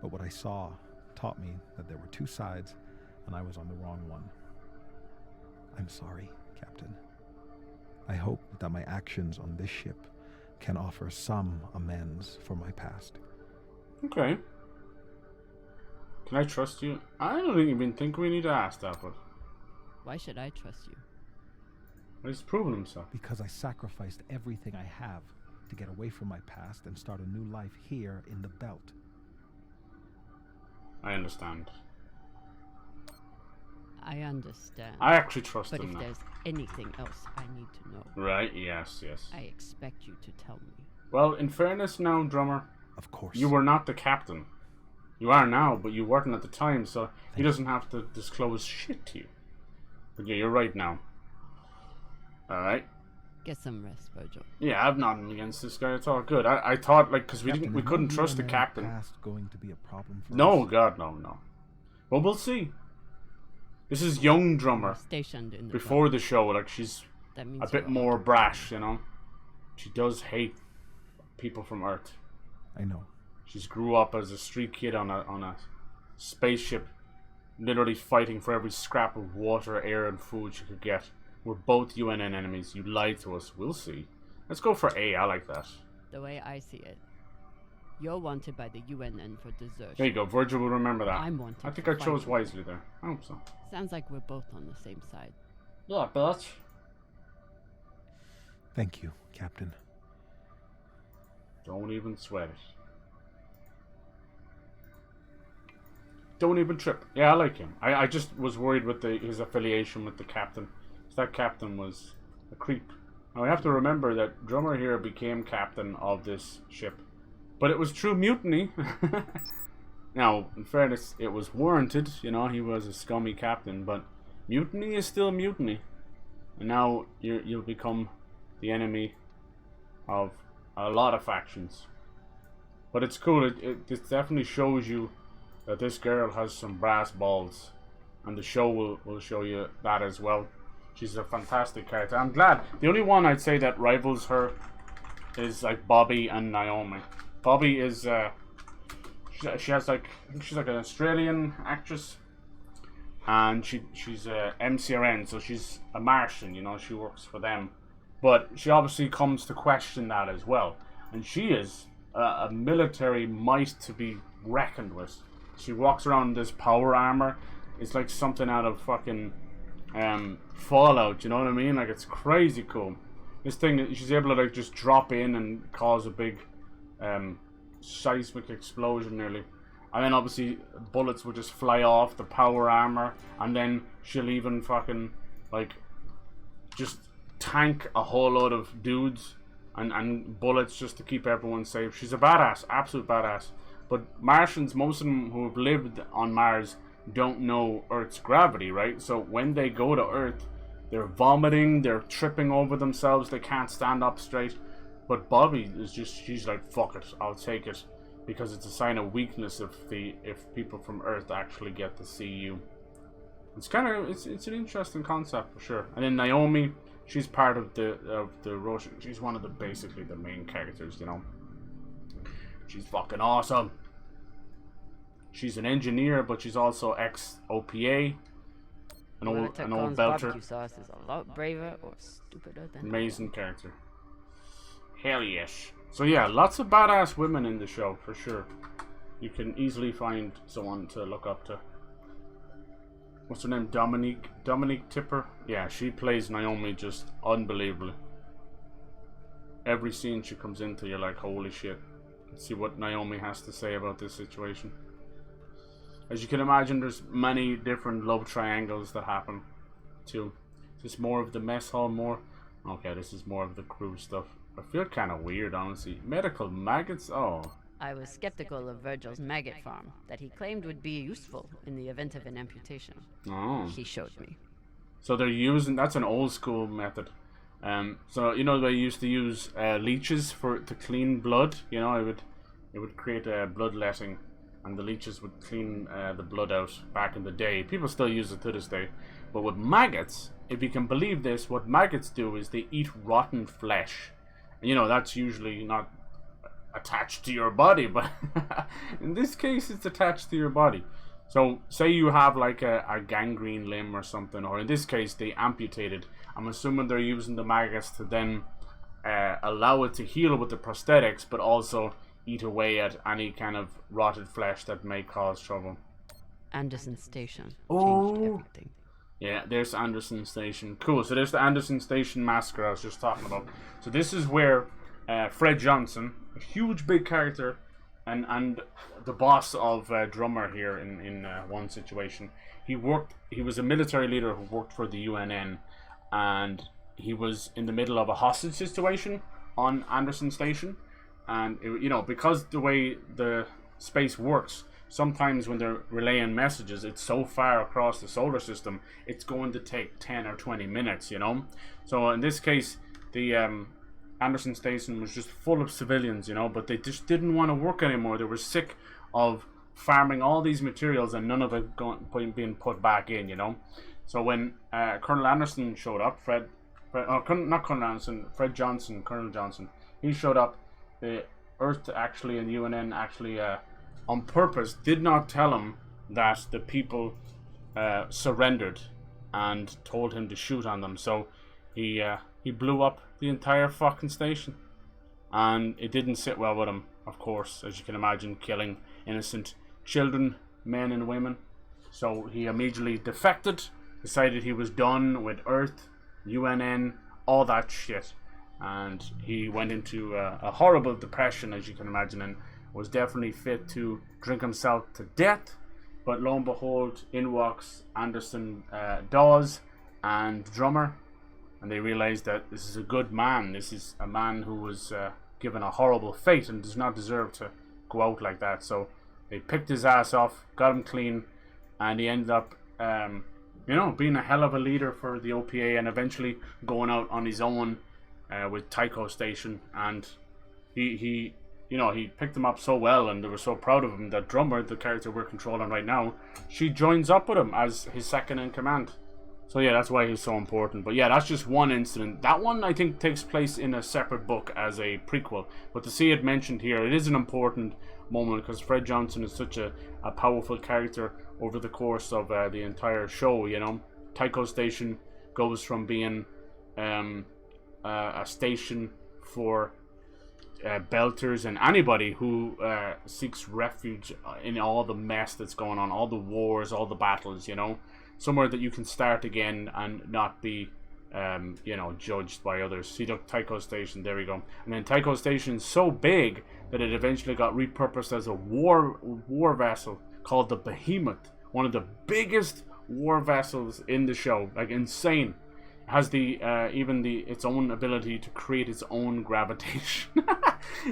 But what I saw taught me that there were two sides, and I was on the wrong one. I'm sorry, Captain. I hope that my actions on this ship can offer some amends for my past. Okay. Can I trust you? I don't even think we need to ask that, but... Why should I trust you? He's proven himself. Because I sacrificed everything I have to get away from my past and start a new life here in the belt. I understand. I understand. I actually trust but him now. But if there's anything else I need to know... Right, yes. I expect you to tell me. Well, in fairness now, Drummer... Of course. You were not the captain. You are now, but you weren't at the time, so he doesn't have to disclose shit to you. But yeah, you're right now. Alright. Get some rest, Virgil. Yeah, I've nothing against this guy. It's all good. I thought, like, because we couldn't trust the captain. Past going to be a problem for no, us? God, no. Well, we'll see. This is young Drummer. Stationed in the before the show, like, she's a bit more brash, you know. She does hate people from Earth. I know. She's grew up as a street kid on a spaceship, literally fighting for every scrap of water, air, and food she could get. We're both UNN enemies. You lied to us. We'll see. Let's go for A. I like that. The way I see it, you're wanted by the UNN for desertion. There you go. Virgil will remember that. I'm wanted. I think I chose wisely there. I hope so. Sounds like we're both on the same side. Yeah, bitch. Thank you, Captain. Don't even sweat it. Don't even trip. Yeah, I like him. I just was worried with his affiliation with the captain. That captain was a creep. Now we have to remember that Drummer here became captain of this ship. But it was true mutiny. Now, in fairness, it was warranted. You know, he was a scummy captain. But mutiny is still mutiny. And now you'll become the enemy of a lot of factions. But it's cool. It definitely shows you that this girl has some brass balls. And the show will show you that as well. She's a fantastic character. I'm glad. The only one I'd say that rivals her is like Bobby and Naomi. Bobby is she has like, I think she's like an Australian actress, and she's a MCRN, so she's a Martian. You know, she works for them, but she obviously comes to question that as well. And she is a military might to be reckoned with. She walks around in this power armor. It's like something out of fucking Fallout, you know what I mean? Like, it's crazy cool. This thing, she's able to like just drop in and cause a big seismic explosion nearly, and then obviously bullets will just fly off the power armor, and then she'll even fucking like just tank a whole load of dudes and bullets just to keep everyone safe. She's a badass, absolute badass. But Martians, most of them who have lived on Mars, don't know Earth's gravity, right? So when they go to Earth, they're vomiting, they're tripping over themselves, they can't stand up straight. But Bobby is she's like, fuck it, I'll take it, because it's a sign of weakness if people from Earth actually get to see you. It's kind of it's an interesting concept for sure. And then Naomi, she's part of the Russian. She's one of basically the main characters, you know. She's fucking awesome. She's an engineer, but she's also ex-OPA. An old belter. Barbecue sauce is a lot braver or stupider than amazing character. Hell yes. So yeah, lots of badass women in the show for sure. You can easily find someone to look up to. What's her name? Dominique Tipper? Yeah, she plays Naomi just unbelievably. Every scene she comes into, you're like, holy shit. Let's see what Naomi has to say about this situation. As you can imagine, there's many different love triangles that happen too. Is this more of the mess hall more? Okay, this is more of the crew stuff. I feel kind of weird, honestly. Medical maggots? Oh. I was skeptical of Virgil's maggot farm that he claimed would be useful in the event of an amputation. Oh. He showed me. So they're using, that's an old school method. So you know they used to use leeches to clean blood. You know, it would create a bloodletting, and the leeches would clean the blood out back in the day. People still use it to this day. But with maggots, if you can believe this, what maggots do is they eat rotten flesh. And, you know, that's usually not attached to your body, but in this case it's attached to your body. So say you have like a gangrene limb or something, or in this case they amputated. I'm assuming they're using the maggots to then allow it to heal with the prosthetics, but also eat away at any kind of rotted flesh that may cause trouble. Anderson Station changed everything. Yeah, there's Anderson Station. Cool, so there's the Anderson Station massacre I was just talking about. So this is where Fred Johnson, a huge big character, and the boss of Drummer here in one situation. He was a military leader who worked for the UNN, and he was in the middle of a hostage situation on Anderson Station. And you know, because the way the space works, sometimes when they're relaying messages, it's so far across the solar system, it's going to take 10 or 20 minutes, you know. So in this case, the Anderson Station was just full of civilians, you know, but they just didn't want to work anymore. They were sick of farming all these materials and none of it being put back in, you know. So when Colonel Anderson showed up, Colonel Johnson, he showed up. The Earth actually and the UNN actually on purpose did not tell him that the people surrendered and told him to shoot on them. So he blew up the entire fucking station, and it didn't sit well with him, of course, as you can imagine, killing innocent children, men and women. So he immediately defected, decided he was done with Earth, UNN, all that shit, and he went into a horrible depression, as you can imagine, and was definitely fit to drink himself to death. But lo and behold, in walks Anderson Dawes and Drummer, and they realized that this is a good man. This is a man who was given a horrible fate and does not deserve to go out like that. So they picked his ass off, got him clean, and he ended up, you know, being a hell of a leader for the OPA, and eventually going out on his own with Tycho Station. And he you know, he picked them up so well, and they were so proud of him that Drummer, the character we're controlling right now, she joins up with him as his second in command. So yeah, that's why he's so important. But yeah, that's just one incident. That one, I think, takes place in a separate book as a prequel. But to see it mentioned here, it is an important moment, because Fred Johnson is such a powerful character over the course of the entire show, you know. Tycho Station goes from being a station for belters and anybody who seeks refuge in all the mess that's going on, all the wars, all the battles, you know, somewhere that you can start again and not be you know, judged by others. See, look, Tycho Station, there we go. And then Tycho Station is so big that it eventually got repurposed as a war vessel called the Behemoth, one of the biggest war vessels in the show, like insane. has the even its own ability to create its own gravitation,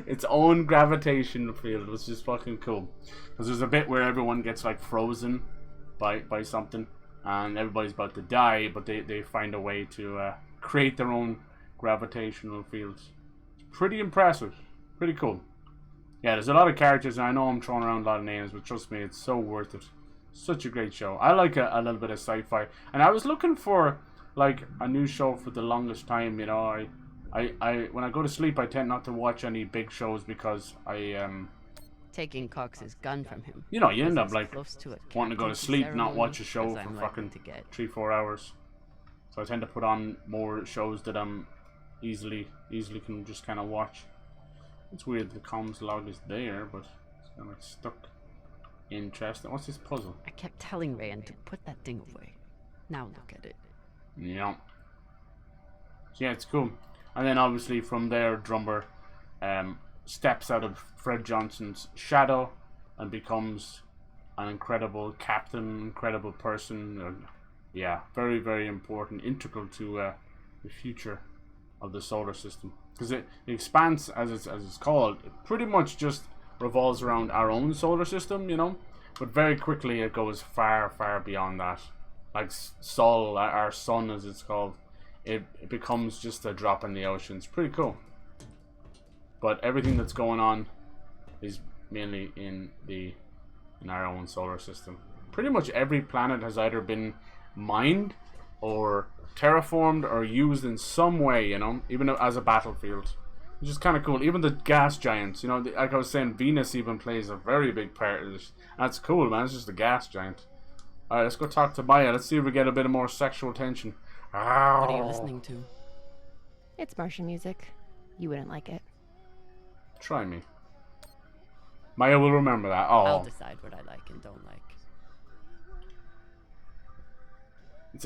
its own gravitational field, which is fucking cool. Because there's a bit where everyone gets like frozen by something, and everybody's about to die, but they find a way to create their own gravitational fields. Pretty impressive, pretty cool. Yeah, there's a lot of characters, and I know I'm throwing around a lot of names, but trust me, it's so worth it. Such a great show. I like a little bit of sci-fi, and I was looking for like a new show for the longest time. You know, I when I go to sleep, I tend not to watch any big shows because Taking Cox's gun from him. you know, you was end up as like close to a wanting to go to captaincy sleep, not ceremony watch a show as for I'm likely fucking to get. 3-4 hours. So I tend to put on more shows that I'm easily can just kind of watch. It's weird the comms log is there, but it's kind of like stuck. Interesting. What's this puzzle? I kept telling Rayan to put that thing away. Now look at it. Yeah. So yeah, it's cool. And then obviously from there, Drummer steps out of Fred Johnson's shadow and becomes an incredible captain, incredible person. Yeah, very, very important, integral to the future of the solar system. Because the Expanse, as it's called, it pretty much just revolves around our own solar system, you know. But very quickly it goes far, far beyond that. Like Sol, our sun, as it's called, it becomes just a drop in the ocean. It's pretty cool. But everything that's going on is mainly in our own solar system. Pretty much every planet has either been mined or terraformed or used in some way, you know, even as a battlefield, which is kind of cool. Even the gas giants, you know, like I was saying, Venus even plays a very big part of this. That's cool, man. It's just a gas giant. Alright, let's go talk to Maya. Let's see if we get a bit of more sexual tension. What are you listening to? It's Martian music. You wouldn't like it. Try me. Maya will remember that. Oh. I'll decide what I like and don't like.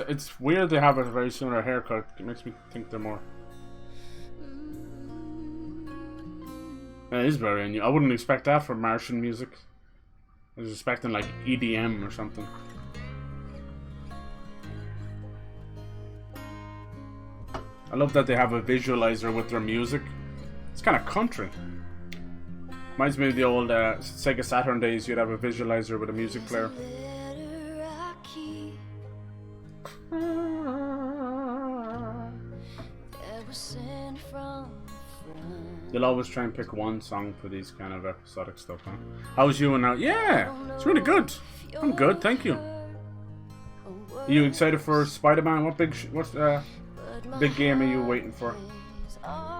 It's weird they have a very similar haircut. It makes me think they're more. It is very unusual. I wouldn't expect that from Martian music. I was expecting like EDM or something. I love that they have a visualizer with their music. It's kind of country. Reminds me of the old Sega Saturn days. You'd have a visualizer with a music player. They'll always try and pick one song for these kind of episodic stuff, huh? How's you and now? Yeah, it's really good. I'm good, thank you. Are you excited for Spider-Man? What big big game are you waiting for? Oh.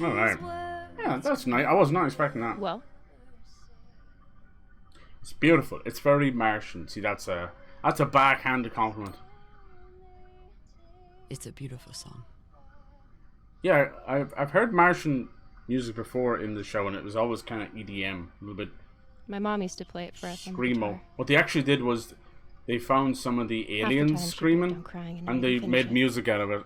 Alright. Yeah, that's nice. I was not expecting that. Well, it's beautiful. It's very Martian. See, that's a backhanded compliment. It's a beautiful song. Yeah, I've heard Martian music before in the show, and it was always kind of EDM, a little bit. my mom used to play it for us on the Screamo. guitar. What they actually did was they found some of the aliens screaming, and they made music out of it.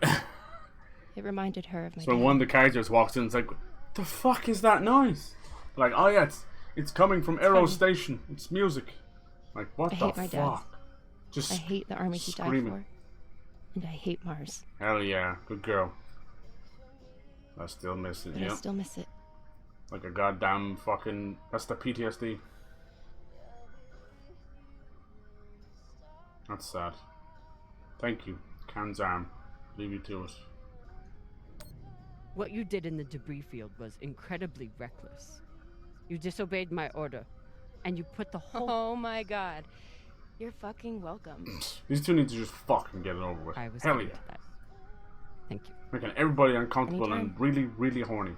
It reminded her of my So when dad. one of the characters walks in, it's like, the fuck is that noise? Like, oh yeah, it's coming from Arrow Station. It's music. Like, what I the hate my dad. fuck? Just I hate the army he died screaming. for. And I hate Mars. Hell yeah, good girl. I still miss it, But yeah. I still miss it. Like a goddamn fucking... That's the PTSD. That's sad. Thank you, Can's arm. Leave you to it. What you did in the debris field was incredibly reckless. You disobeyed my order, and you put the whole... Oh my god. You're fucking welcome. These two need to just fucking get it over with. I was Hell coming yeah. to that. Thank you. Making everybody uncomfortable Anytime. and really, really horny.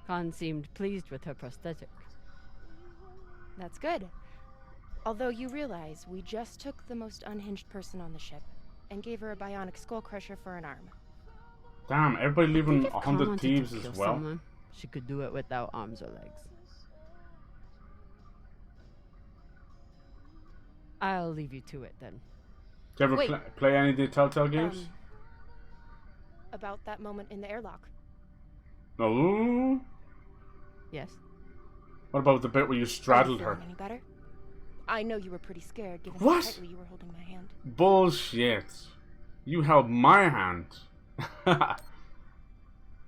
Khan seemed pleased with her prosthetic. That's good. Although you realize we just took the most unhinged person on the ship and gave her a bionic skull crusher for an arm. Damn, everybody leaving If Khan 100 wanted to thieves kill as well. someone, she could do it without arms or legs. I'll leave you to it then. Do you ever Wait. play any of the Telltale games? about that moment in the airlock. Oh. Yes. What about the bit where you straddled her? Any better? I know you were pretty scared given What? how tightly you were holding my hand. Bullshit. You held my hand.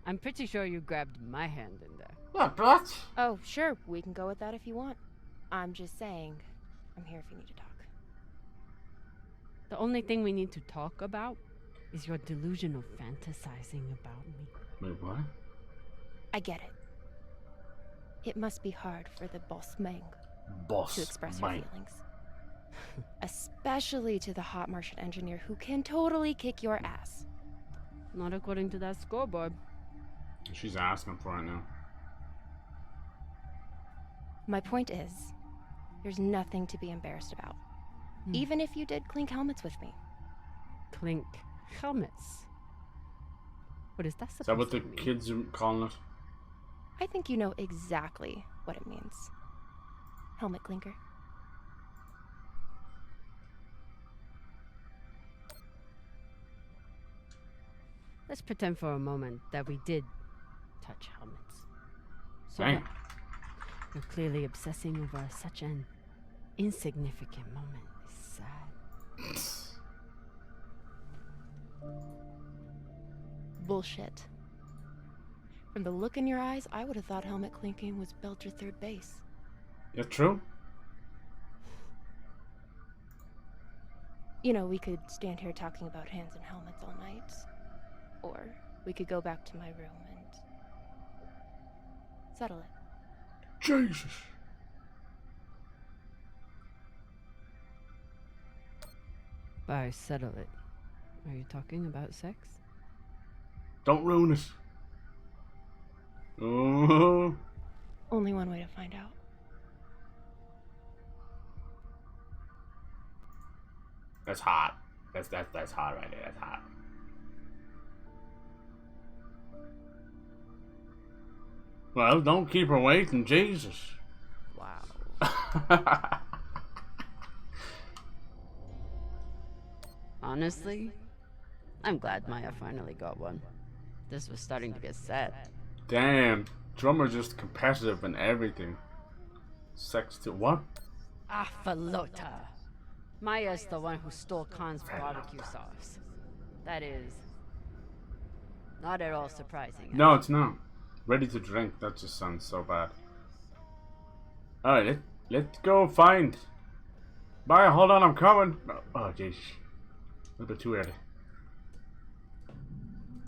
I'm pretty sure you grabbed my hand in there. What? Oh, sure, we can go with that if you want. I'm just saying, I'm here if you need to talk. The only thing we need to talk about is your delusional fantasizing about me. Wait, what? I get it. It must be hard for the boss Meng to express her feelings. Especially to the hot Martian engineer who can totally kick your ass. Not according to that scoreboard. She's asking for it now. My point is, there's nothing to be embarrassed about. Even if you did clink helmets with me. Clink helmets? What is that supposed Is that what to the mean? kids are calling it? I think you know exactly what it means. Helmet clinker. Let's pretend for a moment that we did touch helmets. So Dang. you're clearly obsessing over such an insignificant moment. It's sad. Bullshit. From the look in your eyes, I would have thought helmet clinking was Belcher third base. Yeah, true. You know, we could stand here talking about hands and helmets all night. Or we could go back to my room and settle it. Jesus. By settle it, are you talking about sex? Don't ruin it. Oh. Only one way to find out. That's hot. That's hot right there. That's hot. Well, don't keep her waiting, Jesus. Wow. Honestly, I'm glad Maya finally got one. This was starting to get sad. Damn, Drummer's just competitive and everything. Sex to what? Afalota. Maya's the one who stole Khan's barbecue sauce. That is not at all surprising. No, it's not. Ready to drink. That just sounds so bad. Alright, let's go find. Maya, hold on, I'm coming. Oh, jeez. A little bit too early.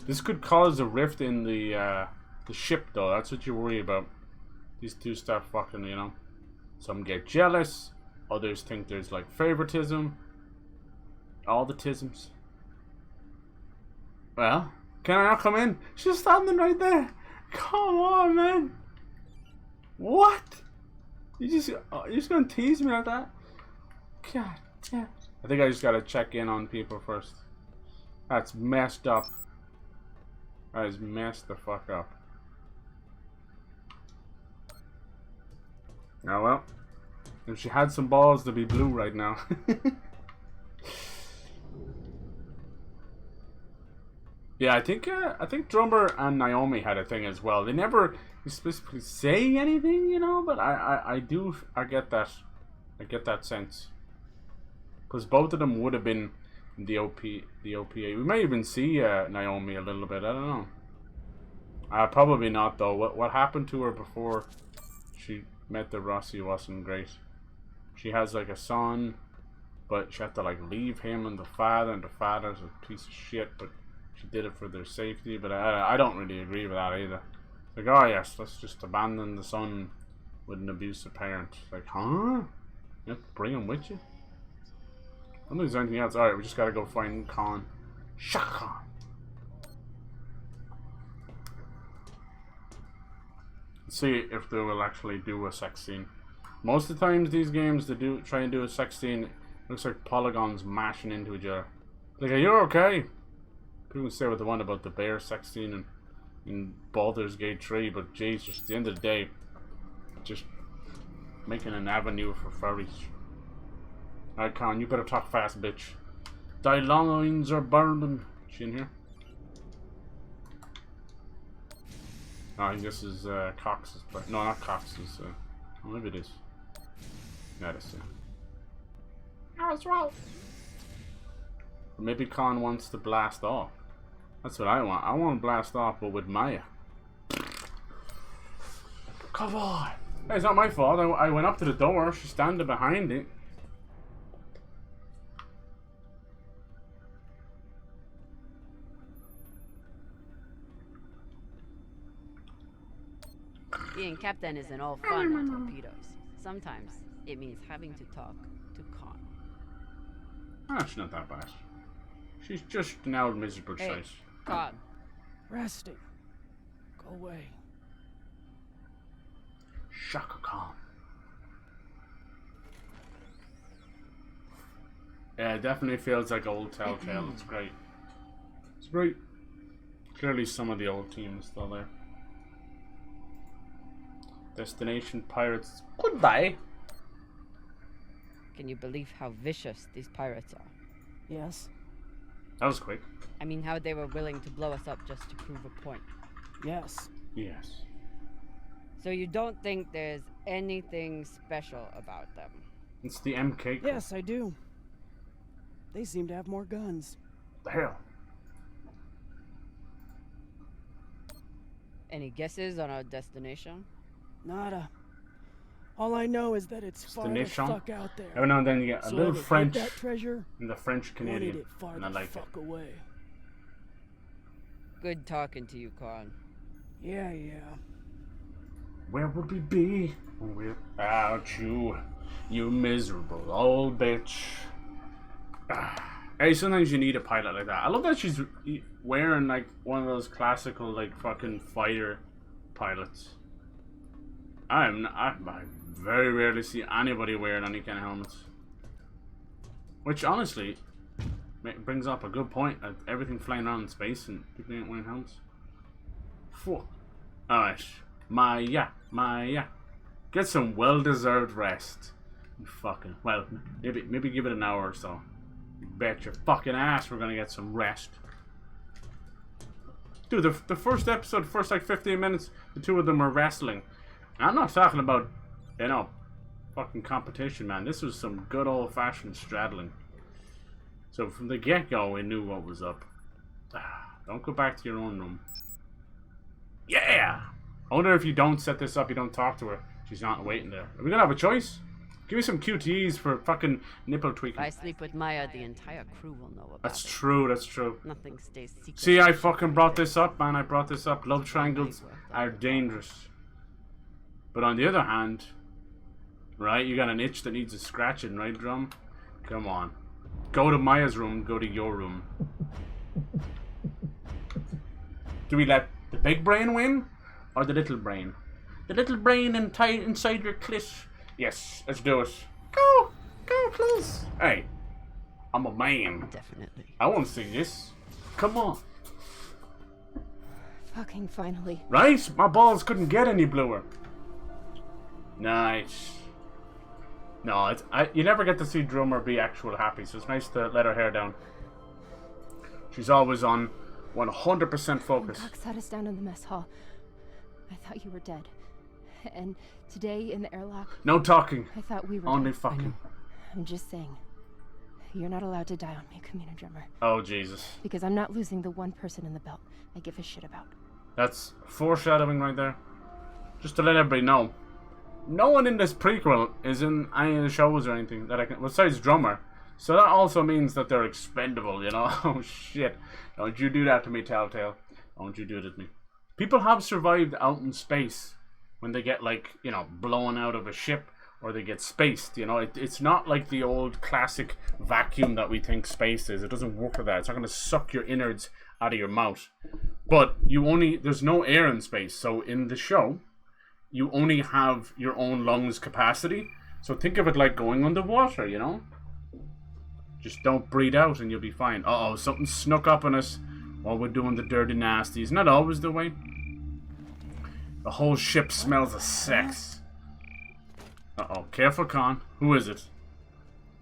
This could cause a rift in the ship, though. That's what you worry about. These two start fucking, you know. Some get jealous. Others think there's like favoritism. All the tisms. Well, can I not come in? She's standing right there. Come on, man. What? You're just gonna tease me like that? God damn. I think I just gotta check in on people first. That's messed up. That is messed the fuck up. Oh well. If she had some balls to be blue right now. Yeah, I think Drummer and Naomi had a thing as well. They never specifically say anything, you know, but I get that sense. Because both of them would have been in the OPA. We might even see Naomi a little bit. I don't know. Probably not though. What happened to her before she met the Rossi wasn't great. She has like a son, but she had to like leave him and the father's a piece of shit. But she did it for their safety. But I don't really agree with that either. Like, oh yes, let's just abandon the son with an abusive parent. Like, huh? You have to bring him with you? I don't think there's anything else. Alright, we just gotta go find Khan. Shah Khan. Let's see if they will actually do a sex scene. Most of the times these games they try and do a sex scene, it looks like polygons mashing into each other. Like, are you okay? People say what they want about the bear sex scene in Baldur's Gate 3, but Jesus, at the end of the day, just making an avenue for furries. Alright, Con, you better talk fast, bitch. Thy longings are burning. She in here? Oh, I think this is Cox's part. No, not Cox's. Maybe it is. Yeah, it is. I was right. Maybe Con wants to blast off. That's what I want. I want to blast off, but with Maya. Come on! Hey, it's not my fault. I went up to the door. She's standing behind it. Being captain isn't all fun on torpedoes. Sometimes it means having to talk to Con. That's not that bad. She's just an old miserable Hey, choice. Con. Resting. Go away. Shaka Khan. Yeah, it definitely feels like old Telltale. It's great. It's great. Clearly some of the old team is still there. Destination Pirates. Goodbye. Can you believe how vicious these pirates are? Yes. That was quick. I mean, how they were willing to blow us up just to prove a point. Yes. Yes. So you don't think there's anything special about them? It's the MK. Yes, I do. They seem to have more guns. The hell? Any guesses on our destination? Nada. All I know is that it's far the fuck out there. Every now and then you get a little French that treasure, in the French Canadian, it far and I like fuck it. Away. Good talking to you, Con. Yeah. Where would we be without you, you miserable old bitch? Hey, sometimes you need a pilot like that. I love that she's wearing like one of those classical like fucking fighter pilots. I very rarely see anybody wearing any kind of helmets. Which honestly brings up a good point. Everything flying around in space and people ain't wearing helmets. Alright. Maya. Get some well-deserved rest. You fucking... Well, maybe give it an hour or so. You bet your fucking ass we're gonna get some rest. Dude, the first episode, first like 15 minutes, the two of them were wrestling. And I'm not talking about, you know, fucking competition, man. This was some good old-fashioned straddling. So from the get-go, we knew what was up. Don't go back to your own room. Yeah! I wonder if you don't set this up, you don't talk to her. She's not waiting there. Are we gonna have a choice? Give me some QTEs for fucking nipple tweaking. If I sleep with Maya, the entire crew will know about That's it. true, that's true. Nothing stays secret. See, I fucking brought this up, man. I brought this up. Love triangles are dangerous. But on the other hand, right, you got an itch that needs a scratching, right, Drum? Come on. Go to Maya's room, go to your room. Do we let the big brain win? Or the little brain? The little brain inside your clit. Yes, let's do it. Go, please. Hey, I'm a man. Definitely. I want to see this. Come on. Fucking finally. Right? My balls couldn't get any bluer. Nice. No, you never get to see Drummer be actual happy, so it's nice to let her hair down. She's always on 100% focus. Cox sat us down in the mess hall. I thought you were dead. And today in the airlock... No talking. I thought we were only dead. fucking. I'm just saying. You're not allowed to die on me, Camina Drummer. Oh, Jesus. Because I'm not losing the one person in the belt I give a shit about. That's foreshadowing right there. Just to let everybody know. No one in this prequel is in any of the shows or anything that I can... Besides Drummer. So that also means that they're expendable, you know? Oh, shit. Don't you do that to me, Telltale. Don't you do it to me. People have survived out in space when they get, like, you know, blown out of a ship or they get spaced, you know. It's not like the old classic vacuum that we think space is. It doesn't work like that. It's not going to suck your innards out of your mouth. But there's no air in space. So in the show, you only have your own lungs capacity. So think of it like going underwater, you know. Just don't breathe out and you'll be fine. Uh-oh, something snuck up on us while we're doing the dirty nasty. Isn't that always the way? The whole ship smells of sex. Uh-oh, careful, Con. Who is it?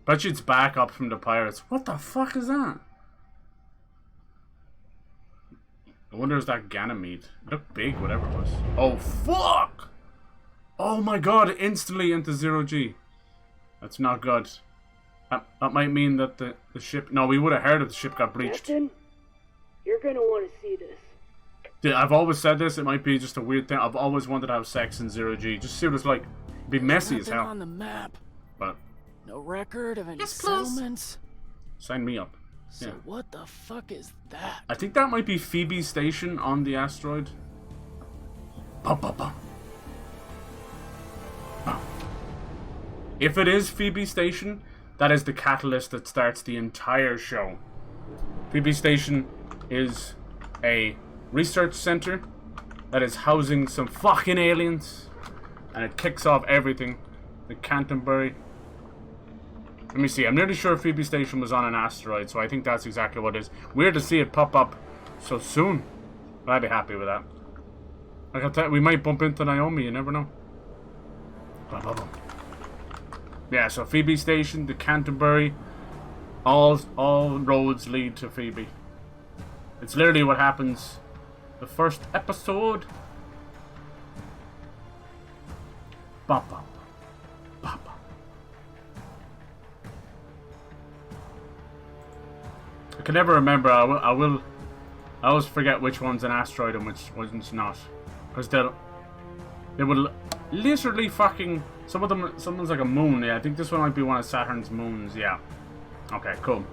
Bet you it's back up from the pirates. What the fuck is that? I wonder is that Ganymede? It looked big, whatever it was. Oh, fuck! Oh my god, instantly into 0G. That's not good. That might mean that the ship... No, we would have heard if the ship got breached. Captain, you're gonna want to see this. Dude, I've always said this. It might be just a weird thing. I've always wanted to have sex in 0G. Just see what it's like. It'd be messy as hell. On the map. But No record of any Yes, please. settlements. sign me up. So Yeah. what the fuck is that? I think that might be Phoebe's station on the asteroid. Bum, bum, bum. Bum. If it is Phoebe's station, that is the catalyst that starts the entire show. Phoebe's station is a research center that is housing some fucking aliens, and it kicks off everything. The Canterbury. Let me see. I'm nearly sure Phoebe's station was on an asteroid, so I think that's exactly what it is. Weird to see it pop up so soon. But I'd be happy with that. Like I tell you, we might bump into Naomi. You never know. Yeah. So Phoebe's station, the Canterbury. All roads lead to Phoebe. It's literally what happens. The first episode. Bum, bum. I can never remember. I always forget which one's an asteroid and which one's not, because they will literally fucking someone's like a moon. Yeah, I think this one might be one of Saturn's moons. Yeah. Okay, cool.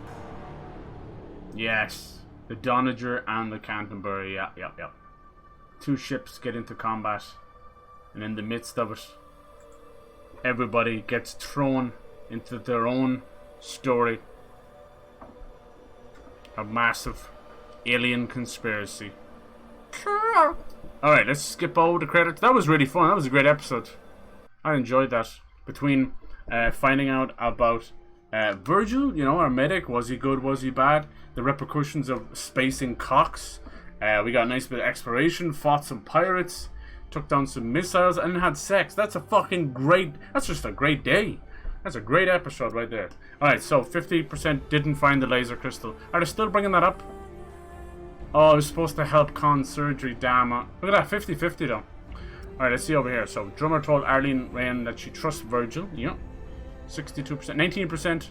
Yes, the Donager and the Canterbury. Yeah. Two ships get into combat, and in the midst of it, everybody gets thrown into their own story. A massive alien conspiracy. Alright, let's skip over the credits. That was really fun. That was a great episode. I enjoyed that. Between finding out about Virgil, you know, our medic. Was he good? Was he bad? The repercussions of spacing Cox. We got a nice bit of exploration. Fought some pirates. Took down some missiles. And had sex. That's a fucking great... That's just a great day. That's a great episode right there. Alright, so 50% didn't find the laser crystal. Are they still bringing that up? Oh, it was supposed to help Con's surgery. Damn it. Look at that, 50-50 though. Alright, let's see over here. So, Drummer told Arlene Rain that she trusts Virgil. Yep. 62%. 19%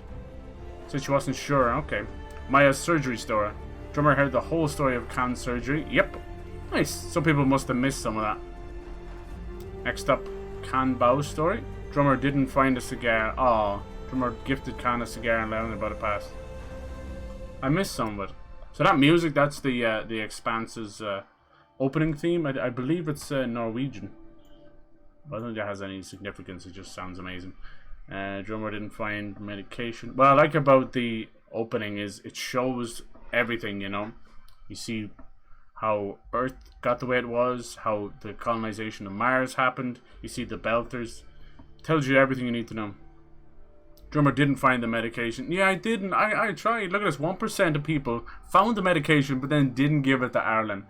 said she wasn't sure. Okay. Maya's surgery story. Drummer heard the whole story of Con's surgery. Yep. Nice. Some people must have missed some of that. Next up, Con Bao's story. Drummer didn't find a cigar. Aw. Drummer gifted Con a cigar and learned about it past. I missed some of it. So that music, that's the Expanse's opening theme. I believe it's Norwegian. I don't think that has any significance. It just sounds amazing. Drummer didn't find medication. What I like about the opening is it shows everything, you know. You see how Earth got the way it was, how the colonization of Mars happened. You see the Belters. Tells you everything you need to know. Drummer didn't find the medication. Yeah, I didn't. I tried. Look at this. 1% of people found the medication, but then didn't give it to Arlen.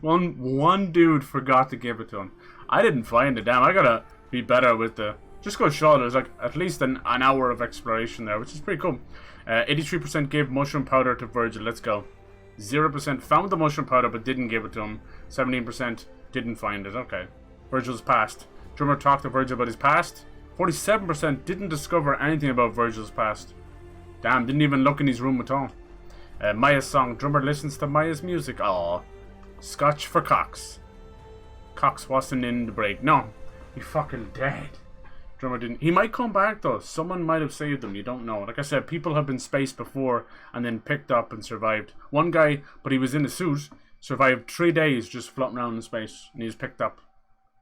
one dude forgot to give it to him. I didn't find it. Damn, I gotta be better with the... Just go show there's like at least an hour of exploration there, which is pretty cool. 83% gave mushroom powder to Virgil. Let's go. 0% found the mushroom powder, but didn't give it to him. 17% didn't find it. Okay. Virgil's past. Drummer talked to Virgil about his past. 47% didn't discover anything about Virgil's past. Damn, didn't even look in his room at all. Maya's song. Drummer listens to Maya's music. Aww. Scotch for Cox. Cox wasn't in the break. No. He fucking dead. Drummer didn't. He might come back though. Someone might have saved him. You don't know. Like I said, people have been spaced before and then picked up and survived. One guy, but he was in a suit, survived 3 days just floating around in space, and he was picked up.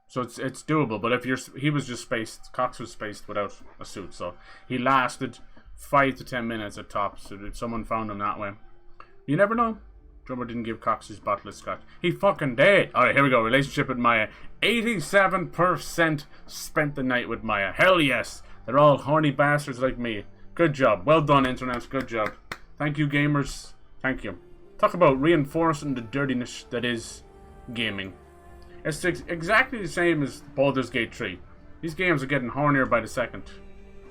So it's doable, but if he was just spaced, Cox was spaced without a suit, so he lasted 5 to 10 minutes at tops. So if someone found him that way, you never know. Drummer didn't give Cox his bottle of scotch. He fucking dead. All right, here we go. Relationship with Maya. 87% spent the night with Maya. Hell yes, they're all horny bastards like me. Good job. Well done, internet. Good job. Thank you, gamers. Thank you. Talk about reinforcing the dirtiness that is gaming. It's exactly the same as Baldur's Gate 3. These games are getting hornier by the second.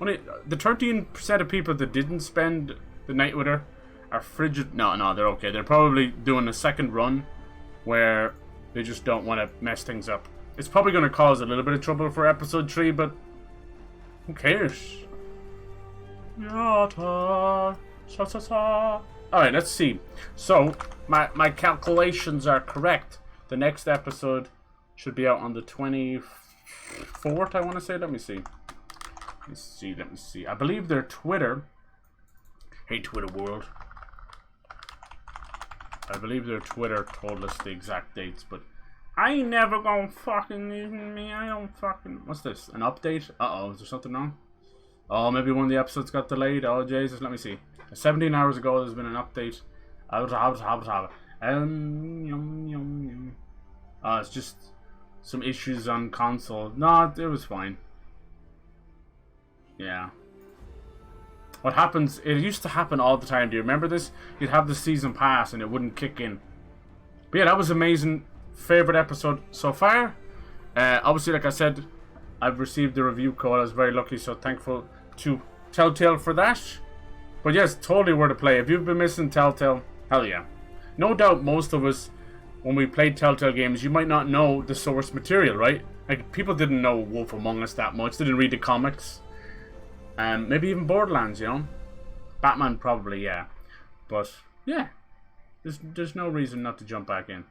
Only the 13% of people that didn't spend the night with her are frigid. No, they're okay. They're probably doing a second run where they just don't want to mess things up. It's probably going to cause a little bit of trouble for episode 3, but who cares? Alright, let's see. So, my calculations are correct. The next episode should be out on the 24th, I want to say. Let me see. Let me see. I believe their Twitter... Hey, Twitter world. I believe their Twitter told us the exact dates, but I ain't never gonna fucking listen me. I don't fucking... What's this? An update? Uh-oh, is there something wrong? Oh, maybe one of the episodes got delayed. Oh, Jesus, let me see. 17 hours ago, there's been an update. It's just some issues on console. No, it was fine. Yeah. What happens... It used to happen all the time. Do you remember this? You'd have the season pass and it wouldn't kick in. But yeah, that was amazing. Favorite episode so far. Obviously, like I said, I've received the review code. I was very lucky, so thankful to Telltale for that. But yes, totally worth a play. If you've been missing Telltale, hell yeah. No doubt most of us, when we played Telltale games, you might not know the source material, right? Like, people didn't know Wolf Among Us that much. Didn't read the comics. Maybe even Borderlands, you know? Batman probably, yeah. But, yeah. There's no reason not to jump back in.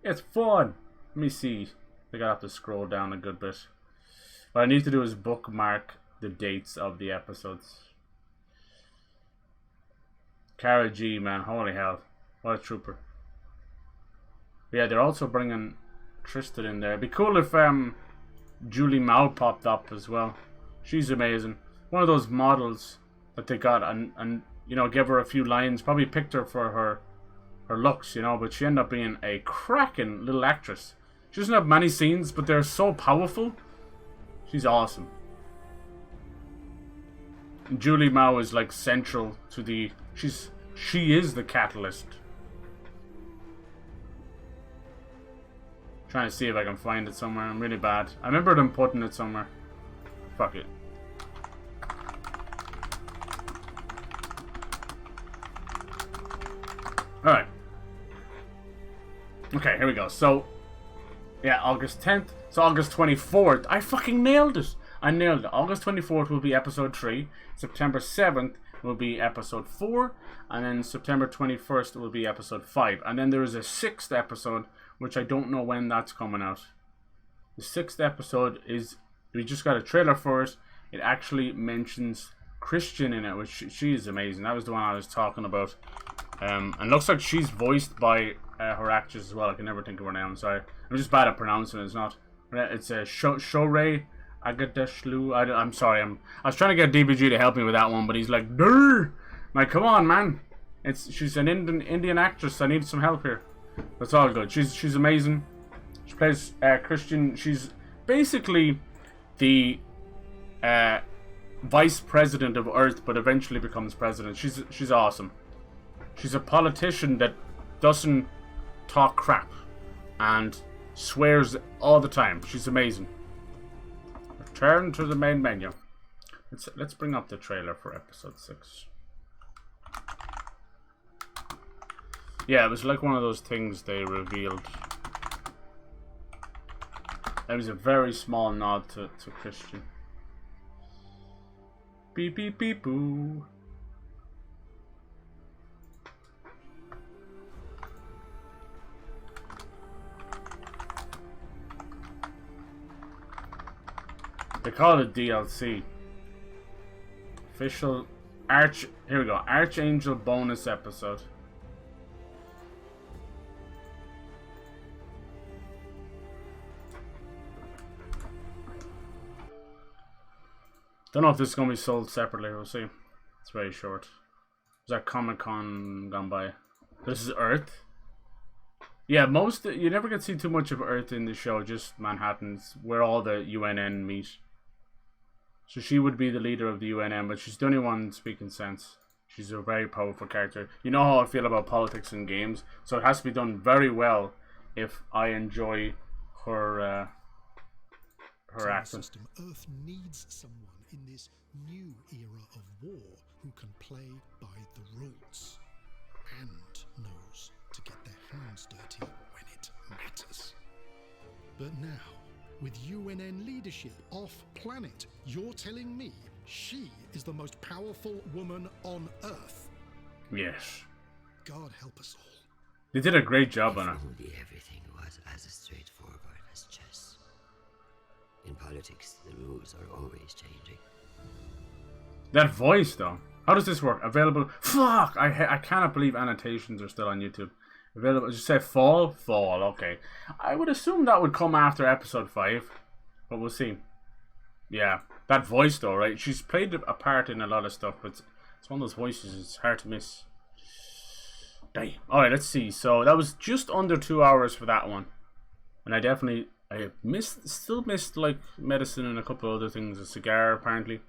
It's fun. Let me see. I think I have to scroll down a good bit. What I need to do is bookmark the dates of the episodes. Cara G, man. Holy hell. What a trooper. Yeah, they're also bringing Tristan in there. It'd be cool if Julie Mao popped up as well. She's amazing. One of those models that they got and you know, gave her a few lines. Probably picked her for her looks, you know, but she ended up being a cracking little actress. She doesn't have many scenes, but they're so powerful. She's awesome. And Julie Mao is like central to the... She is the catalyst. Trying to see if I can find it somewhere. I'm really bad. I remember them putting it somewhere. Fuck it. Alright. Okay, here we go. So, yeah, August 10th. So August 24th. I fucking nailed it. I nailed it. August 24th will be episode 3. September 7th will be episode 4. And then September 21st will be episode 5. And then there is a 6th episode, which I don't know when that's coming out. The 6th episode is... We just got a trailer for it. It actually mentions Christian in it, which she is amazing. That was the one I was talking about. And looks like she's voiced by her actress as well. I can never think of her name. I'm sorry. I'm just bad at pronouncing it. It's not... It's a Shorey Agadeshlu. I'm sorry. I was trying to get DBG to help me with that one, but he's like, Durr! Like, come on, man. She's an Indian actress. I need some help here. That's all good. She's amazing. She plays Christian. She's basically the vice president of Earth, but eventually becomes president. She's awesome. She's a politician that doesn't talk crap and swears all the time. She's amazing. Return to the main menu. Let's bring up the trailer for episode 6. Yeah, it was like one of those things they revealed. It was a very small nod to Christian. Beep beep beep boo. They call it DLC. Official here we go. Archangel bonus episode. Don't know if this is going to be sold separately. We'll see. It's very short. Is that Comic-Con gone by? This is Earth. Yeah, you never get to see too much of Earth in the show. Just Manhattan's where all the UNN meet. So she would be the leader of the UNN, but she's the only one speaking sense. She's a very powerful character. You know how I feel about politics in games, so it has to be done very well if I enjoy her acting. System, Earth needs someone in this new era of war who can play by the rules. hand knows to get their hands dirty when it matters. But now, with UNN leadership off planet, you're telling me she is the most powerful woman on Earth? Yes. God help us all. They did a great job on it. Only everything was as straightforward as chess. In politics, the rules are always changing. That voice, though. How does this work? Available. Fuck! I cannot believe annotations are still on YouTube. Available. Just say fall? Fall. Okay. I would assume that would come after episode 5. But we'll see. Yeah. That voice, though, right? She's played a part in a lot of stuff, but it's one of those voices. It's hard to miss. Damn. Alright, let's see. So that was just under 2 hours for that one. And I still missed like medicine and a couple other things. A cigar, apparently.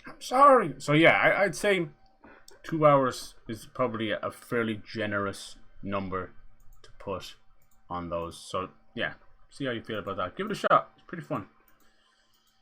I'm sorry. So yeah, I'd say 2 hours is probably a fairly generous number to put on those. So yeah, see how you feel about that. Give it a shot. It's pretty fun.